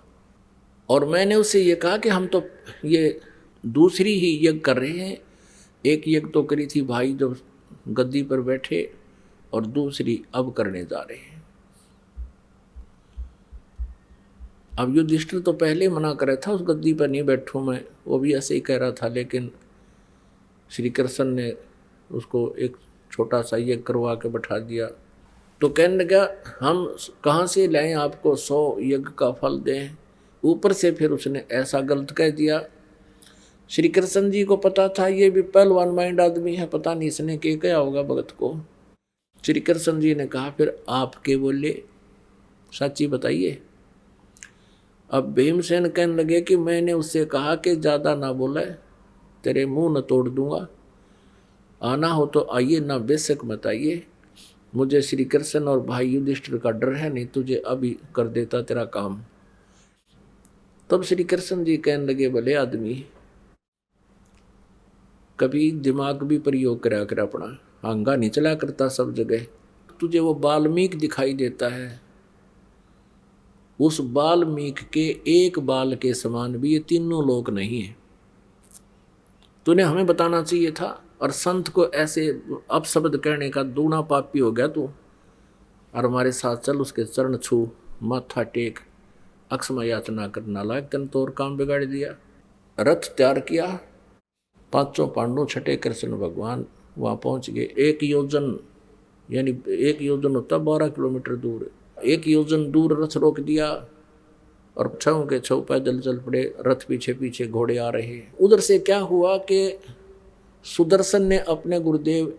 और मैंने उससे ये कहा कि हम तो ये दूसरी ही यज्ञ कर रहे हैं, एक यज्ञ तो करी थी भाई जब गद्दी पर बैठे, और दूसरी अब करने जा रहे हैं। अब युधिष्ठिर तो पहले मना कर रहा था उस गद्दी पर नहीं बैठूं मैं, वो भी ऐसे ही कह रहा था, लेकिन श्री कृष्ण ने उसको एक छोटा सा यज्ञ करवा के बैठा दिया। तो कहने लगा हम कहाँ से लाएं आपको 100 यज्ञ का फल दें? ऊपर से फिर उसने ऐसा गलत कह दिया। श्री कृष्ण जी को पता था ये भी पहलवान माइंड आदमी है, पता नहीं इसने क्या होगा भगत को। श्री कृष्ण जी ने कहा फिर आप के बोले, सच्ची बताइए। अब भीमसेन कहने लगे कि मैंने उससे कहा कि ज़्यादा ना बोले, तेरे मुंह न तोड़ दूंगा, आना हो तो आइए, ना बेशक मत आइए, मुझे श्री कृष्ण और भाई युधिष्ठिर का डर है, नहीं तुझे अभी कर देता तेरा काम। तब श्री कृष्ण जी कहने लगे भले आदमी, कभी दिमाग भी प्रयोग करा कर अपना, हंगा नहीं चला करता सब जगह। तुझे वो वाल्मीकि दिखाई देता है, उस वाल्मीकि के एक बाल के समान भी ये तीनों लोग नहीं है। तूने हमें बताना चाहिए था, और संत को ऐसे अपशब्द कहने का दूना पापी हो गया तू। और हमारे साथ चल, उसके चरण छू, माथा टेक, अक्षमा याचना करना लायक, तेन तो और काम बिगाड़ दिया। रथ तैयार किया, 5 पांडु, 6 कृष्ण भगवान वहाँ पहुँच गए। 1 योजन यानी 1 योजन होता 12 किलोमीटर दूर, 1 योजन दूर रथ रोक दिया और 6 के 6 पैदल चल पड़े, रथ पीछे पीछे घोड़े आ रहे। उधर से क्या हुआ कि सुदर्शन ने अपने गुरुदेव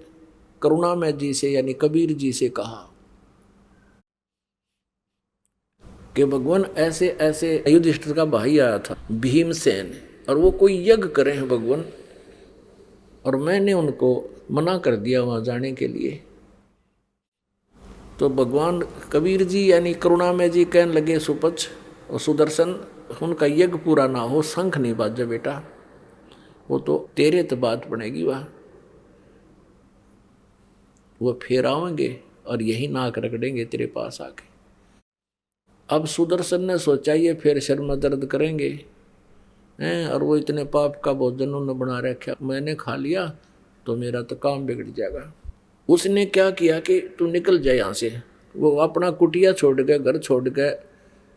करुणामय जी से यानी कबीर जी से कहा कि भगवान ऐसे ऐसे युधिष्ठिर का भाई आया था भीमसेन, और वो कोई यज्ञ करे हैं भगवान, और मैंने उनको मना कर दिया वहां जाने के लिए। तो भगवान कबीर जी यानी करुणामय जी कहने लगे सुपच और सुदर्शन, उनका यज्ञ पूरा ना हो शंख नहीं बाजे बेटा, वो तो तेरे तो बात बनेगी, वो फिर आवेंगे और यही नाक रगड़ेंगे तेरे पास आके। अब सुदर्शन ने सोचा ये फिर सिर में दर्द करेंगे हैं, और वो इतने पाप का भोजन उन्होंने बना रखा, मैंने खा लिया तो मेरा तो काम बिगड़ जाएगा। उसने क्या किया कि तू निकल जाए यहाँ से। वो अपना कुटिया छोड़ के, घर छोड़ के,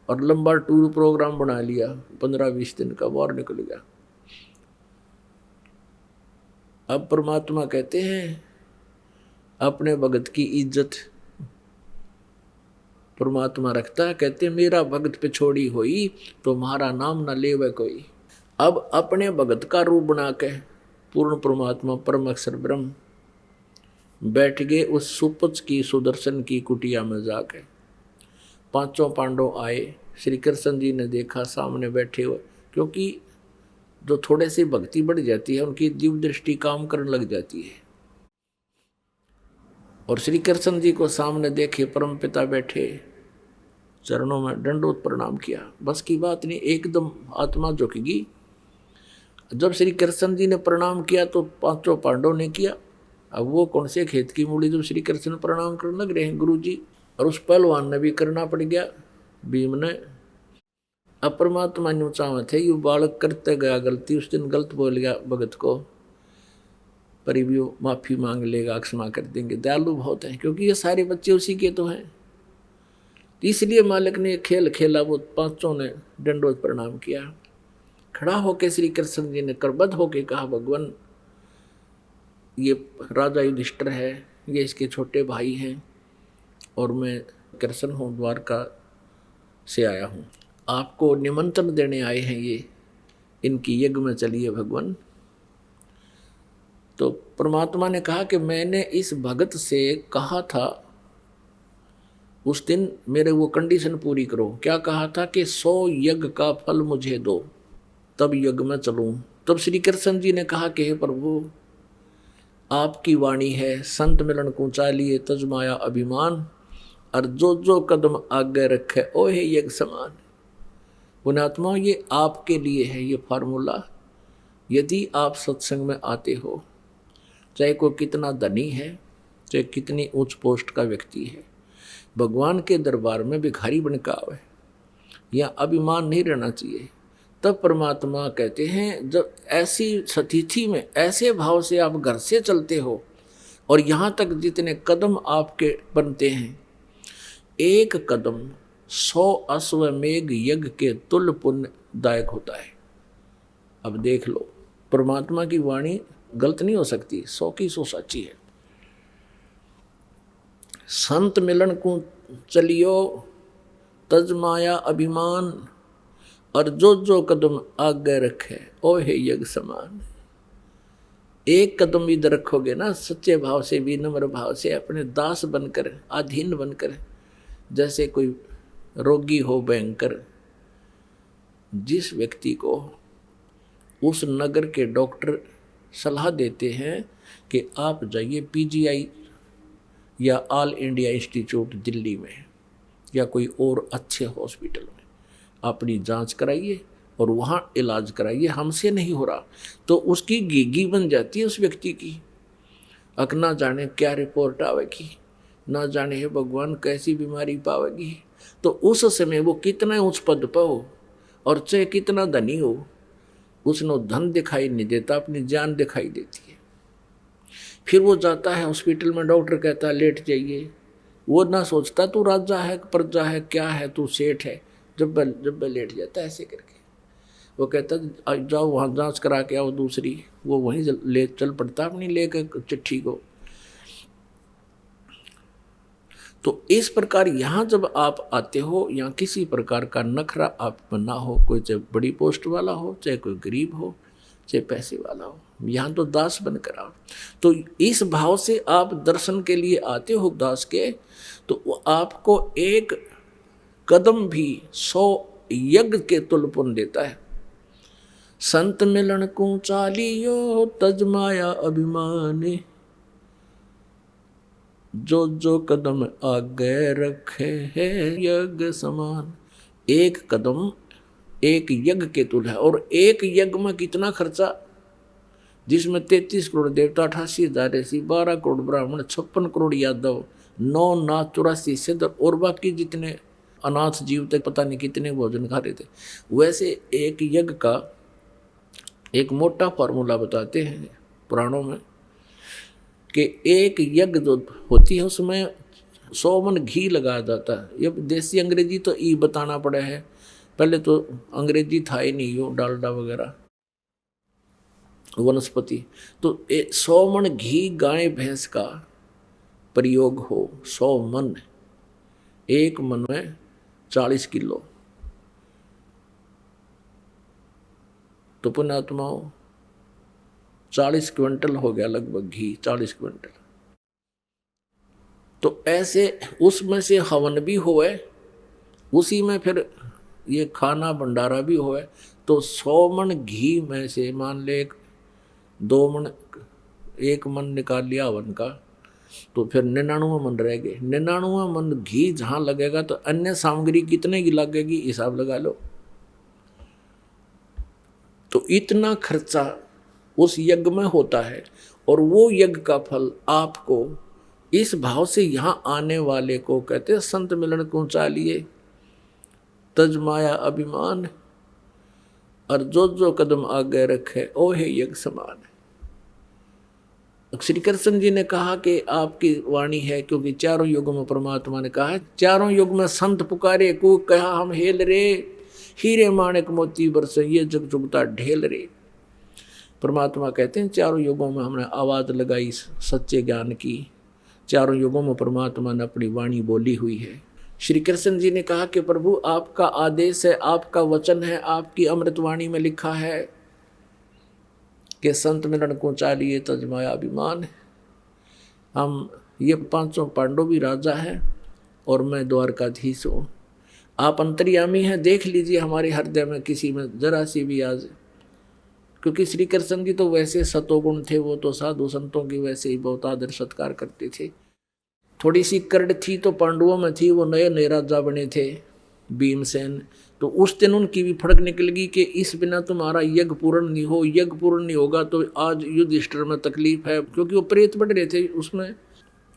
और लंबा टूर प्रोग्राम बना लिया, 15-20 दिन का, बाहर निकल गया। अब परमात्मा कहते हैं अपने भगत की इज्जत परमात्मा रखता है। कहते मेरा भगत पे छोड़ी हुई तो तुम्हारा नाम न लेवे कोई। अब अपने भगत का रूप बना के पूर्ण परमात्मा परम अक्षर ब्रह्म बैठ गए उस सुपच की सुदर्शन की कुटिया में जाके। पांचों पांडव आए, श्री कृष्ण जी ने देखा सामने बैठे हुए, क्योंकि जो थोड़े से भक्ति बढ़ जाती है उनकी दिव्य दृष्टि काम करने लग जाती है। और श्री कृष्ण जी को सामने देखे, परम पिता बैठे, चरणों में दंडोत प्रणाम किया। बस की बात नहीं, एकदम आत्मा झुकेगी। जब श्री कृष्ण जी ने प्रणाम किया तो पांचों पांडव ने किया। अब वो कौन से खेत की मूली जो श्री कृष्ण प्रणाम करने लग रहे हैं गुरु जी। और उस पहलवान ने भी करना पड़ गया, भीम ने। अब परमात्मा न्यू चाहते थे, यू बालक करते गया गलती, उस दिन गलत बोल गया भगत को, पर भी वो माफी मांग लेगा, क्षमा कर देंगे। दयालु बहुत है, क्योंकि ये सारे बच्चे उसी के तो हैं। इसलिए मालिक ने खेल खेला, वो पांचों ने दंडोत प्रणाम किया। खड़ा होके श्री कृष्ण जी ने करबद्ध होके कहा, भगवान ये राजा युधिष्ठिर है, ये इसके छोटे भाई हैं, और मैं कृष्ण हूँ, द्वारका से आया हूँ, आपको निमंत्रण देने आए हैं, ये इनकी यज्ञ में चलिए भगवान। तो परमात्मा ने कहा कि मैंने इस भगत से कहा था उस दिन, मेरे वो कंडीशन पूरी करो। क्या कहा था कि 100 यज्ञ का फल मुझे दो, तब यज्ञ में चलूं। तब श्री कृष्ण जी ने कहा कि हे प्रभु, आपकी वाणी है, संत मिलन को चालिए तजमाया अभिमान, और जो जो कदम आगे रखे ओहे यज्ञ समान। पुण्यात्मा, ये आपके लिए है ये फार्मूला। यदि आप सत्संग में आते हो, चाहे कोई कितना धनी है, चाहे कितनी उच्च पोस्ट का व्यक्ति है, भगवान के दरबार में भिखारी बन के आवे, या अभिमान नहीं रहना चाहिए। तब परमात्मा कहते हैं, जब ऐसी स्थिति में ऐसे भाव से आप घर से चलते हो, और यहाँ तक जितने कदम आपके बनते हैं, एक कदम 100 अश्वमेघ यज्ञ के तुल्य पुण्यदायक होता है। अब देख लो, परमात्मा की वाणी गलत नहीं हो सकती, 100 की 100 सच्ची है। संत मिलन को चलियो तजमाया अभिमान, और जो जो कदम आगे रखे ओहे यज्ञ समान। एक कदम इधर रखोगे ना, सच्चे भाव से, विनम्र भाव से, अपने दास बनकर, अधीन बनकर, जैसे कोई रोगी हो भयंकर, जिस व्यक्ति को उस नगर के डॉक्टर सलाह देते हैं कि आप जाइए PGI या ऑल इंडिया इंस्टीट्यूट दिल्ली में, या कोई और अच्छे हॉस्पिटल में अपनी जांच कराइए और वहाँ इलाज कराइए, हमसे नहीं हो रहा, तो उसकी गीगी बन जाती है उस व्यक्ति की। अक ना जाने क्या रिपोर्ट आवेगी, ना जाने है भगवान कैसी बीमारी पावेगी। तो उस समय वो कितना उच्च पद पर हो, और चाहे कितना धनी हो, उसनो धन दिखाई नहीं देता, अपनी जान दिखाई देती है। फिर वो जाता है हॉस्पिटल में, डॉक्टर कहता है लेट जाइए, वो ना सोचता तू राजा है प्रजा है क्या है, तू सेठ है, जब लेट जाता है ऐसे करके। वो कहता जाओ वहाँ जांच करा के आओ दूसरी, वो वहीं ले चल पड़ता अपनी लेकर चिट्ठी को। तो इस प्रकार यहाँ जब आप आते हो, यहाँ किसी प्रकार का नखरा आप में ना हो, कोई चाहे बड़ी पोस्ट वाला हो, चाहे कोई गरीब हो, चाहे पैसे वाला हो, यहाँ तो दास बनकर आओ। तो इस भाव से आप दर्शन के लिए आते हो दास के, तो वो आपको एक कदम भी 100 यज्ञ के तुल्य पुण्य देता है। संत मिलन को चालियो तजमाया अभिमानी, जो जो कदम आगे रखे है यज्ञ समान। एक कदम एक यज्ञ के तुल्य है। और एक यज्ञ में कितना खर्चा, जिसमें 33 करोड़ देवता, 88,000 ऋषि, 12 करोड़ ब्राह्मण, 56 करोड़ यादव, 9 नाथ, 84 सिद्ध, और बाकी जितने अनाथ जीव तक पता नहीं कितने भोजन खा रहे थे। वैसे एक यज्ञ का एक मोटा फॉर्मूला बताते हैं पुराणों में कि एक यज्ञ जो होती है उसमें 100 मन घी लगाया जाता है। ये देसी अंग्रेजी तो ई बताना पड़ा है, पहले तो अंग्रेजी था ही नहीं, यो डालडा वगैरह वनस्पति। तो 100 मन घी गाय भैंस का प्रयोग हो। 100 मन, एक मन में 40 किलो, तो पुण्यात्माओं 40 क्विंटल हो गया लगभग घी, 40 क्विंटल। तो ऐसे उसमें से हवन भी होए, उसी में फिर ये खाना भंडारा भी होए, तो 100 मन घी में से मान ले 2 मन, 1 मन निकाल लिया हवन का, तो फिर 99 मन रह गए। 99 मन घी जहाँ लगेगा तो अन्य सामग्री कितने की लगेगी, हिसाब लगा लो। तो इतना खर्चा उस यज्ञ में होता है, और वो यज्ञ का फल आपको इस भाव से यहाँ आने वाले को कहते हैं संत मिलन को चालिए तज माया अभिमान, और जो कदम आगे रखे ओ है यज्ञ समान। श्री कृष्ण जी ने कहा कि आपकी वाणी है, क्योंकि चारों युगों में परमात्मा ने कहा है, चारों युग में संत पुकारे को कहा हम हेल रे, हीरे माणिक मोती बरसे ये जग जुगता ढेल रे। परमात्मा कहते हैं चारों युगों में हमने आवाज़ लगाई सच्चे ज्ञान की, चारों युगों में परमात्मा ने अपनी वाणी बोली हुई है। श्री कृष्ण जी ने कहा कि प्रभु आपका आदेश है, आपका वचन है, आपकी अमृतवाणी में लिखा है कि संत मिलन को चालिए तज माया अभिमान। हम ये 500 पांडव भी राजा हैं और मैं द्वारकाधीश हूँ। आप अंतर्यामी हैं, देख लीजिए हमारे हृदय में किसी में जरा सी भी आज, क्योंकि श्री कृष्ण जी तो वैसे सतोगुण थे, वो तो साधु संतों की वैसे ही बहुत आदर सत्कार करते थे। थोड़ी सी करड़ थी तो पांडवों में थी, वो नए नए राजा बने थे भीमसेन, तो उस दिन उनकी भी फड़क निकल गई कि इस बिना तुम्हारा यज्ञ पूर्ण नहीं हो, यज्ञ पूर्ण नहीं होगा तो आज युधिष्ठिर में तकलीफ है, क्योंकि वो प्रेत बढ़ रहे थे उसमें।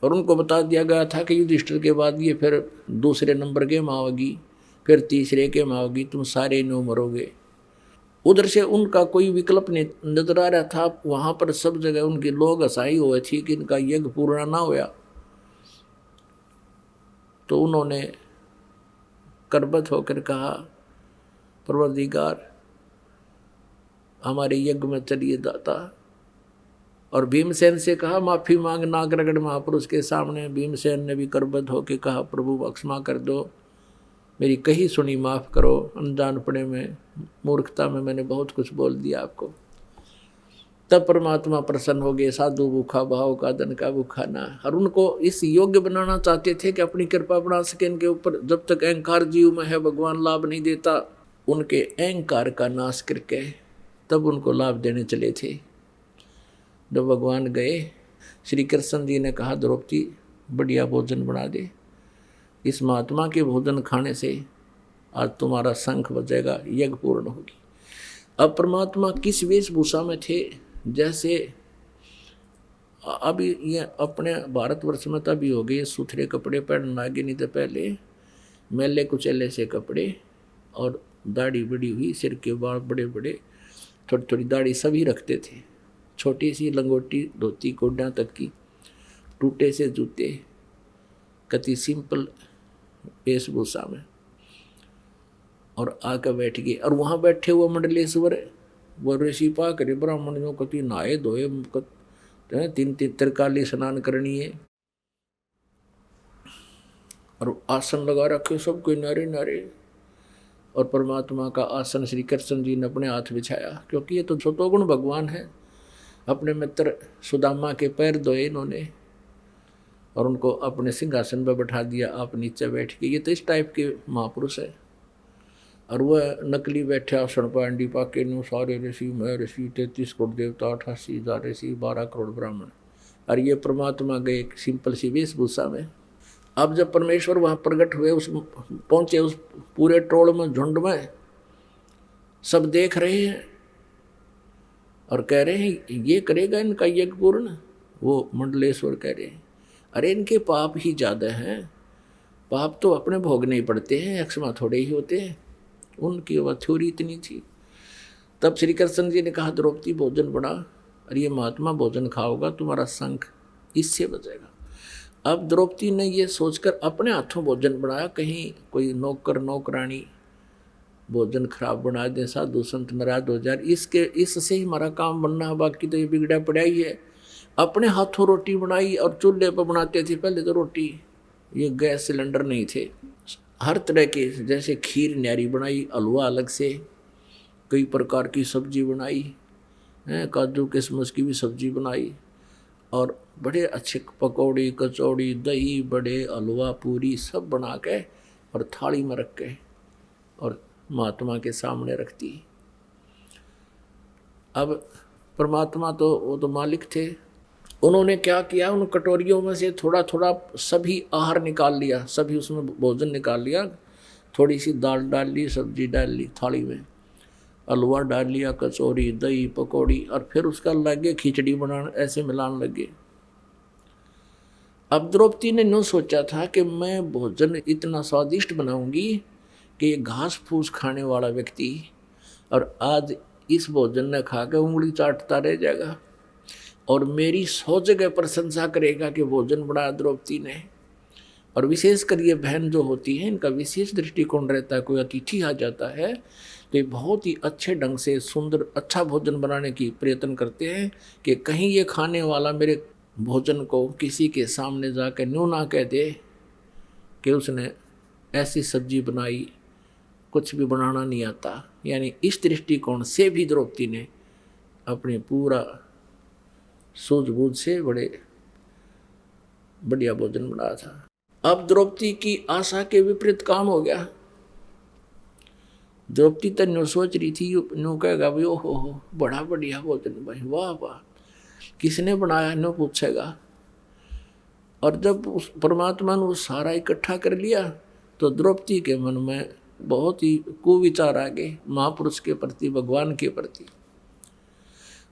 और उनको बता दिया गया था कि युधिष्ठिर के बाद ये फिर दूसरे नंबर के में आओगी, फिर तीसरे के में आओगी, तुम सारे नो मरोगे। उधर से उनका कोई विकल्प नहीं नजर आ रहा था, वहाँ पर सब जगह उनके लोग हंसाई हुए थी कि इनका यज्ञ पूर्ण ना होया। तो उन्होंने करबत होकर कहा परवरदिगार हमारे यज्ञ में चलिए दाता, और भीमसेन से कहा माफी मांग नागरगढ़ महापुरुष के सामने। भीमसेन ने भी करबत होकर कहा प्रभु बख्शमा कर दो, मेरी कही सुनी माफ़ करो, अनजानपने में मूर्खता में मैंने बहुत कुछ बोल दिया आपको। तब परमात्मा प्रसन्न हो गए, साधु भूखा भाव का धन का भूखा ना। और उनको इस योग्य बनाना चाहते थे कि अपनी कृपा बना सके इनके ऊपर। जब तक अहंकार जीव में है भगवान लाभ नहीं देता, उनके अहंकार का नाश करके तब उनको लाभ देने चले थे। जब भगवान गए, श्री कृष्ण जी ने कहा द्रौपदी बढ़िया भोजन बना दे, इस महात्मा के भोजन खाने से आज तुम्हारा शंख बजेगा, यज्ञ पूर्ण होगी। अब परमात्मा किस वेशभूषा में थे, जैसे अभी ये अपने भारतवर्ष में तभी हो गए सुथरे कपड़े पहनने लगे, नहीं तो पहले मैले कुचैले से कपड़े और दाढ़ी बड़ी हुई, सिर के बाल बड़े बड़े, थोड़ी थोड़ी दाढ़ी सभी रखते थे, छोटी सी लंगोटी धोती गोड्या तक की, टूटे से जूते, कति सिंपल वेशभूषा में, और आकर बैठ गए। और वहाँ बैठे हुए मंडलेश्वर वो ऋषि पाक रे ब्राह्मण जो कति नहाए धोए, 3 त्रिकाली स्नान करनी है, और आसन लगा रखे सबके नारे नारे। और परमात्मा का आसन श्री कृष्ण जी ने अपने हाथ बिछाया, क्योंकि ये तो सतोगुण भगवान है। अपने मित्र सुदामा के पैर धोए इन्होंने और उनको अपने सिंहासन पर बैठा दिया, आप नीचे बैठ के। ये तो इस टाइप के महापुरुष है। और वह नकली बैठे आसन पांडी पाके नु सारे ऋषि मैं ऋषि 33 करोड़ देवता 88,000 ऋषि 12 करोड़ ब्राह्मण। और ये परमात्मा गए एक सिंपल सी वेशभूषा में। अब जब परमेश्वर वहाँ प्रकट हुए, उस पहुँचे उस पूरे टोल में, झुंड में, सब देख रहे हैं और कह रहे हैं ये करेगा इनका यज्ञ पूर्ण। वो मंडलेश्वर कह रहे हैं अरे इनके पाप ही ज़्यादा हैं, पाप तो अपने भोगने ही पड़ते हैं, अक्षमा थोड़े ही होते हैं। उनकी वह थ्योरी इतनी थी। तब श्री कृष्ण जी ने कहा द्रौपदी भोजन बना, और ये महात्मा भोजन खाओगा तुम्हारा शंख इससे बजेगा। अब द्रौपदी ने ये सोचकर अपने हाथों भोजन बनाया, कहीं कोई नौकर नौकरानी भोजन खराब बना दें, साधु संत नाराज हो जाए, इससे ही हमारा काम बनना है, बाकी तो ये बिगड़ा पड़ा ही है। अपने हाथों रोटी बनाई और चूल्हे पर बनाते थे पहले तो रोटी, ये गैस सिलेंडर नहीं थे। हर तरह के, जैसे खीर न्यारी बनाई, हलवा अलग से, कई प्रकार की सब्जी बनाई है, काजू किशमिश की भी सब्जी बनाई, और बड़े अच्छे पकौड़ी, कचौड़ी, दही बड़े, हलवा, पूरी सब बना के और थाली में रख के और महात्मा के सामने रखती। अब परमात्मा तो वो तो मालिक थे, उन्होंने क्या किया, उन कटोरियों में से थोड़ा थोड़ा सभी आहार निकाल लिया, सभी उसमें भोजन निकाल लिया, थोड़ी सी दाल डाल ली, सब्जी डाल ली थाली में, हलवा डाल लिया, कचौरी, दही, पकौड़ी, और फिर उसका लगे खिचड़ी बनाने, ऐसे मिलाने लगे। अब द्रौपदी ने यूँ सोचा था कि मैं भोजन इतना स्वादिष्ट बनाऊंगी कि ये घास फूस खाने वाला व्यक्ति और आज इस भोजन ने खा के उंगली चाटता रह जाएगा और मेरी 100 जगह प्रशंसा करेगा कि भोजन बनाया द्रौपदी ने। और विशेषकर ये बहन जो होती है, इनका विशेष दृष्टिकोण रहता है, कोई अतिथि आ जाता है तो ये बहुत ही अच्छे ढंग से सुंदर अच्छा भोजन बनाने की प्रयत्न करते हैं कि कहीं ये खाने वाला मेरे भोजन को किसी के सामने जाकर न्यू ना कह दे कि उसने ऐसी सब्जी बनाई, कुछ भी बनाना नहीं आता। यानी इस दृष्टिकोण से भी द्रौपदी ने अपने पूरा सूझबूझ से बड़े बढ़िया भोजन बनाया था। अब द्रौपदी की आशा के विपरीत काम हो गया। द्रौपदी तो न्यू सोच रही थी, न्यू कहेगा भाई ओहो बड़ा बढ़िया भोजन भाई, वाह वाह, किसने बनाया न्यू पूछेगा। और जब उस परमात्मा ने वो सारा इकट्ठा कर लिया तो द्रौपदी के मन में बहुत ही कुविचार आ गए महापुरुष के प्रति, भगवान के प्रति।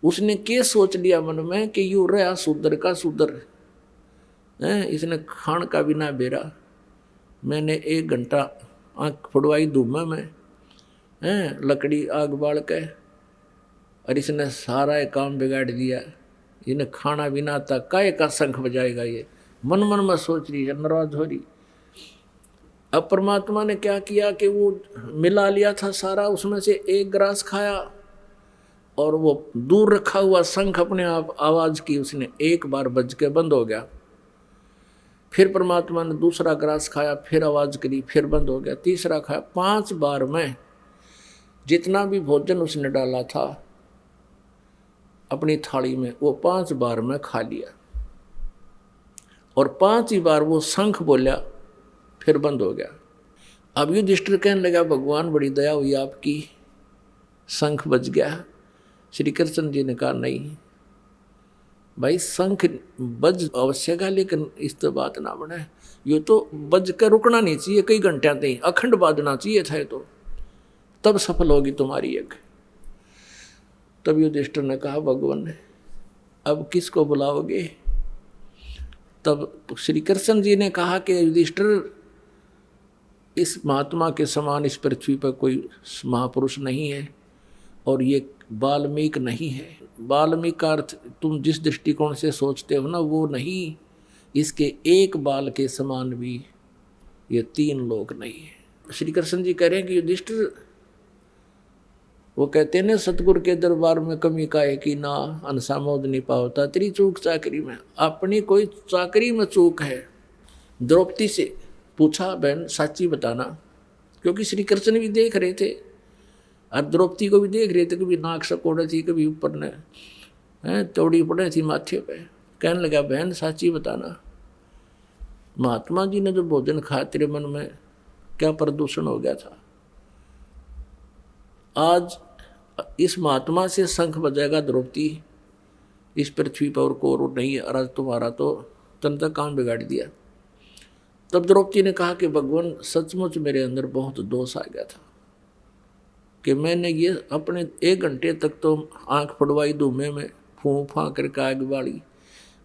उसने क्या सोच लिया मन में कि यू रहा शूद्र का शूद्र है, इसने खान का भी ना बेरा, मैंने 1 घंटा आँख फुड़वाई धूमा में है, लकड़ी आग बाल के, और इसने सारा ये काम बिगाड़ दिया, इन्हें खाना भी ना आता, काय का शंख बजाएगा ये, मन मन में सोच रही है, नाराज हो रही। अब परमात्मा ने क्या किया कि वो मिला लिया था सारा, उसमें से 1 ग्रास खाया और वो दूर रखा हुआ शंख अपने आप आवाज की, उसने 1 बार बज के बंद हो गया। फिर परमात्मा ने दूसरा ग्रास खाया, फिर आवाज करी, फिर बंद हो गया। तीसरा खाया, 5 बार में जितना भी भोजन उसने डाला था अपनी थाली में, वो 5 बार में खा लिया और 5 ही बार वो शंख बोला, फिर बंद हो गया। अब युधिष्ठिर कहने लगा भगवान बड़ी दया हुई आपकी, शंख बज गया। श्री कृष्ण जी ने कहा नहीं भाई, शंख बज अवश्य का, लेकिन इस तो बात ना बने, ये तो बज कर रुकना नहीं चाहिए, कई घंटे तक अखंड बाजना चाहिए था, तो तब सफल होगी तुम्हारी यज्ञ। तब युधिष्ठिर ने कहा भगवान अब किसको बुलाओगे। तब श्री कृष्ण जी ने कहा कि युधिष्ठिर इस महात्मा के समान इस पृथ्वी पर कोई महापुरुष नहीं है और ये वाल्मीकि नहीं है। वाल्मीकि का अर्थ तुम जिस दृष्टिकोण से सोचते हो ना वो नहीं, इसके 1 बाल के समान भी ये 3 लोग नहीं है। श्री कृष्ण जी कह रहे हैं कि युधिष्ठिर, वो कहते हैं ना सतगुरु के दरबार में कमी का है कि ना अनसा मोद नहीं पावता, तेरी चूक चाकरी में, अपनी कोई चाकरी में चूक है। द्रौपदी से पूछा बहन साची बताना, क्योंकि श्री कृष्ण भी देख रहे थे और द्रौपदी को भी देख रहे थे, कभी नाक सकोड़े थी, कभी ऊपर ने तोड़ी पड़े थी माथे पे। कहने लगा बहन साची बताना, महात्मा जी ने जो भोजन खाया तेरे मन में क्या प्रदूषण हो गया था। आज इस महात्मा से शंख बजाएगा द्रौपदी, इस पृथ्वी पर और को नहीं है, और आज तुम्हारा तो तंत्र काम बिगाड़ दिया। तब द्रौपदी ने कहा कि भगवान सचमुच मेरे अंदर बहुत दोष आ गया था कि मैंने ये अपने 1 घंटे तक तो आँख फड़वाई धूमे में, फूँ फाँ करके आग बाड़ी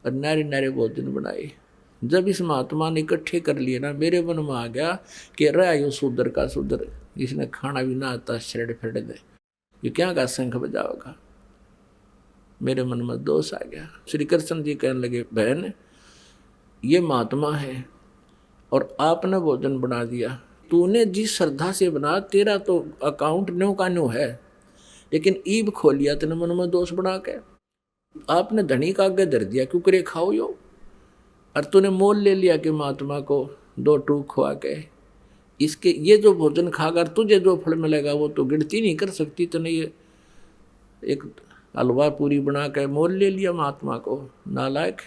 और नारे नारे भोजन बनाए। जब इस महात्मा ने इकट्ठे कर लिए ना, मेरे मन में आ गया कि रहा यो शूद्र का शूद्र, इसने खाना भी ना आता, छेड़ फेड़ दे, ये क्या का शंख बजाओगा। मेरे मन में दोष आ गया। श्री कृष्ण जी कहने लगे बहन ये महात्मा है और आपने भोजन बना दिया, तूने जिस श्रद्धा से बना, तेरा तो अकाउंट न्यो का न्यो है, लेकिन ईब खोलिया तेने मन में दोष बना के। आपने धनी का आगे धर दिया, क्यों करे खाओ यो, और तूने मोल ले लिया कि महात्मा को 2 टूक खुआ के, इसके ये जो भोजन खाकर तुझे जो फल मिलेगा वो तो गिनती नहीं कर सकती। तो नहीं, ये एक हलवा पूरी बना के मोल ले लिया महात्मा को, नालायक,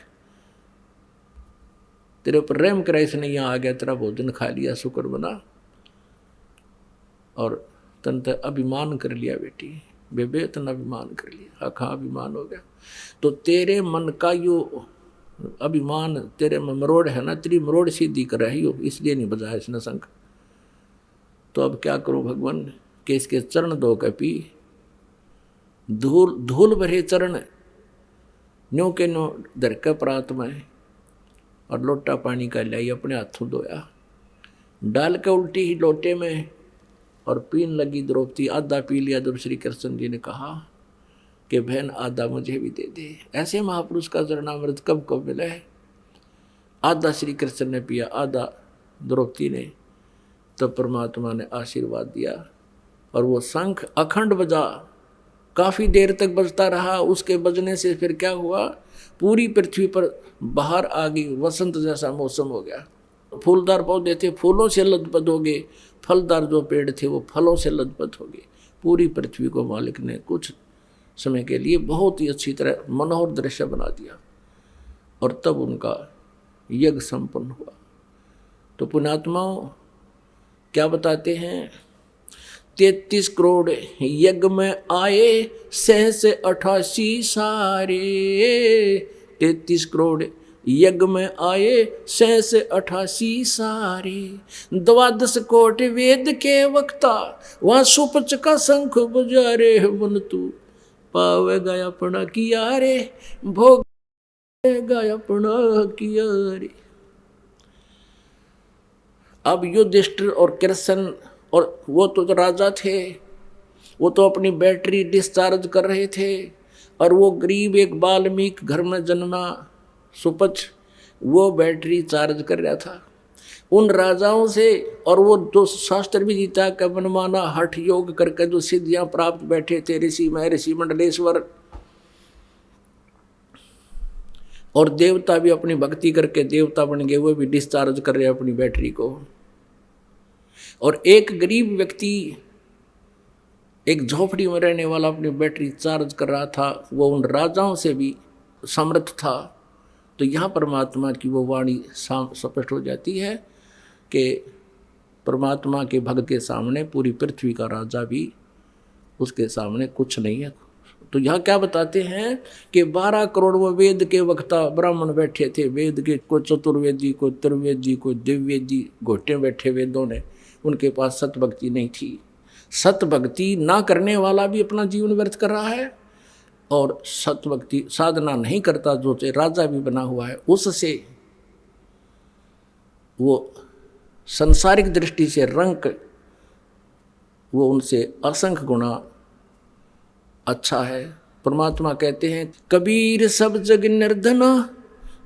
तेरे ऊपर रहम करा इसने, यहाँ आ गया तेरा भोजन खा लिया, शुक्र बना, और तन तो अभिमान कर लिया बेटी, बेबे तन अभिमान कर लिया, हाँ अभिमान हो गया। तो तेरे मन का यो अभिमान तेरे में मरोड़ है ना, तेरी मरोड़ सीधी कर रही हो, इसलिए नहीं बजाया इसने शंख। तो अब क्या करूं भगवान कि इसके चरण धो के पी, धूल धूल भरे चरण न्यो के न्यो धर के प्रात में, और लोटा पानी का लाई अपने हाथों धोया, डाल के उल्टी ही लोटे में, और पीन लगी द्रौपदी। आधा पी लिया जब श्री कृष्ण जी ने कहा कि बहन आधा मुझे भी दे दे। ऐसे महापुरुष का चरणामृत कब कब मिला है। आधा श्री कृष्ण ने पिया, आधा द्रौपदी ने। तो परमात्मा ने आशीर्वाद दिया, और वो शंख अखंड बजा, काफ़ी देर तक बजता रहा। उसके बजने से फिर क्या हुआ, पूरी पृथ्वी पर बाहर आ गई, वसंत जैसा मौसम हो गया। फूलदार पौधे थे, फूलों से लदपद हो गए, फलदार जो पेड़ थे वो फलों से लदपद हो गए। पूरी पृथ्वी को मालिक ने कुछ समय के लिए बहुत ही अच्छी तरह मनोहर दृश्य बना दिया, और तब उनका यज्ञ संपन्न हुआ। तो पुण्यात्माओं क्या बताते हैं, 33 करोड़ यज्ञ में आए, सहस 88 सारे। 33 करोड़ यज्ञ में आए, सहस 88 सारे। 12 कोटि वेद के वक्ता, वहाँ सुपच का शंख बजा रे। मन तू पावेगा अपना किया रे, भोगेगा अपना किया रे। अब युधिष्ठिर और कृष्ण, और वो तो राजा थे, वो तो अपनी बैटरी डिस्चार्ज कर रहे थे, और वो गरीब एक वाल्मीकि घर में जन्मा सुपच, वो बैटरी चार्ज कर रहा था उन राजाओं से। और वो जो शास्त्र भी जीता का मनमाना हठ योग करके जो सिद्धियां प्राप्त बैठे थे, ऋषि महर्षि मंडलेश्वर, और देवता भी अपनी भक्ति करके देवता बन गए, वो भी डिस्चार्ज कर रहे हैं अपनी बैटरी को। और एक गरीब व्यक्ति, एक झोपड़ी में रहने वाला, अपनी बैटरी चार्ज कर रहा था, वो उन राजाओं से भी समर्थ था। तो यहाँ परमात्मा की वो वाणी स्पष्ट हो जाती है कि परमात्मा के भक्त के सामने पूरी पृथ्वी का राजा भी उसके सामने कुछ नहीं है। तो यहाँ क्या बताते हैं कि 12 करोड़ वो वेद के वक्ता ब्राह्मण बैठे थे, वेद के कोई चतुर्वेदी, कोई त्रिवेदी, कोई दिव्यवेदी, घोटे बैठे वेदों ने, उनके पास सत भक्ति नहीं थी। सत भक्ति ना करने वाला भी अपना जीवन व्यर्थ कर रहा है, और सत भक्ति साधना नहीं करता जो राजा भी बना हुआ है, उससे वो संसारिक दृष्टि से रंक, वो उनसे असंख्य गुना अच्छा है। परमात्मा कहते हैं, कबीर सब जग निर्धना,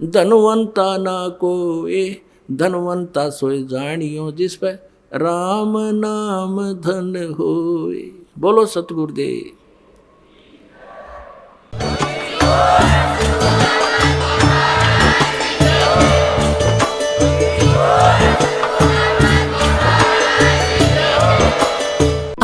धनवंता ना कोए, धनवंता सोए जानियो, जिस पर राम नाम धन होए। बोलो सतगुरुदेव।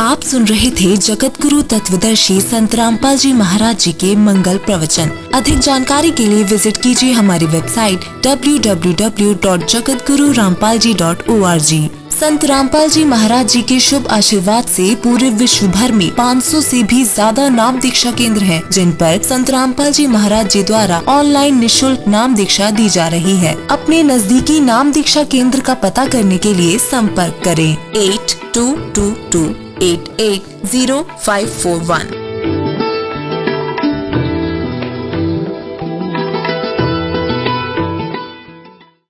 आप सुन रहे थे जगत गुरु तत्वदर्शी संत रामपाल जी महाराज जी के मंगल प्रवचन। अधिक जानकारी के लिए विजिट कीजिए हमारी वेबसाइट www.jagatgururampalji.org। संत रामपाल जी महाराज जी के शुभ आशीर्वाद से पूरे विश्व भर में 500 से भी ज्यादा नाम दीक्षा केंद्र हैं, जिन पर संत रामपाल जी महाराज जी द्वारा ऑनलाइन निशुल्क नाम दीक्षा दी जा रही है। अपने नजदीकी नाम दीक्षा केंद्र का पता करने के लिए संपर्क करें 8222880541।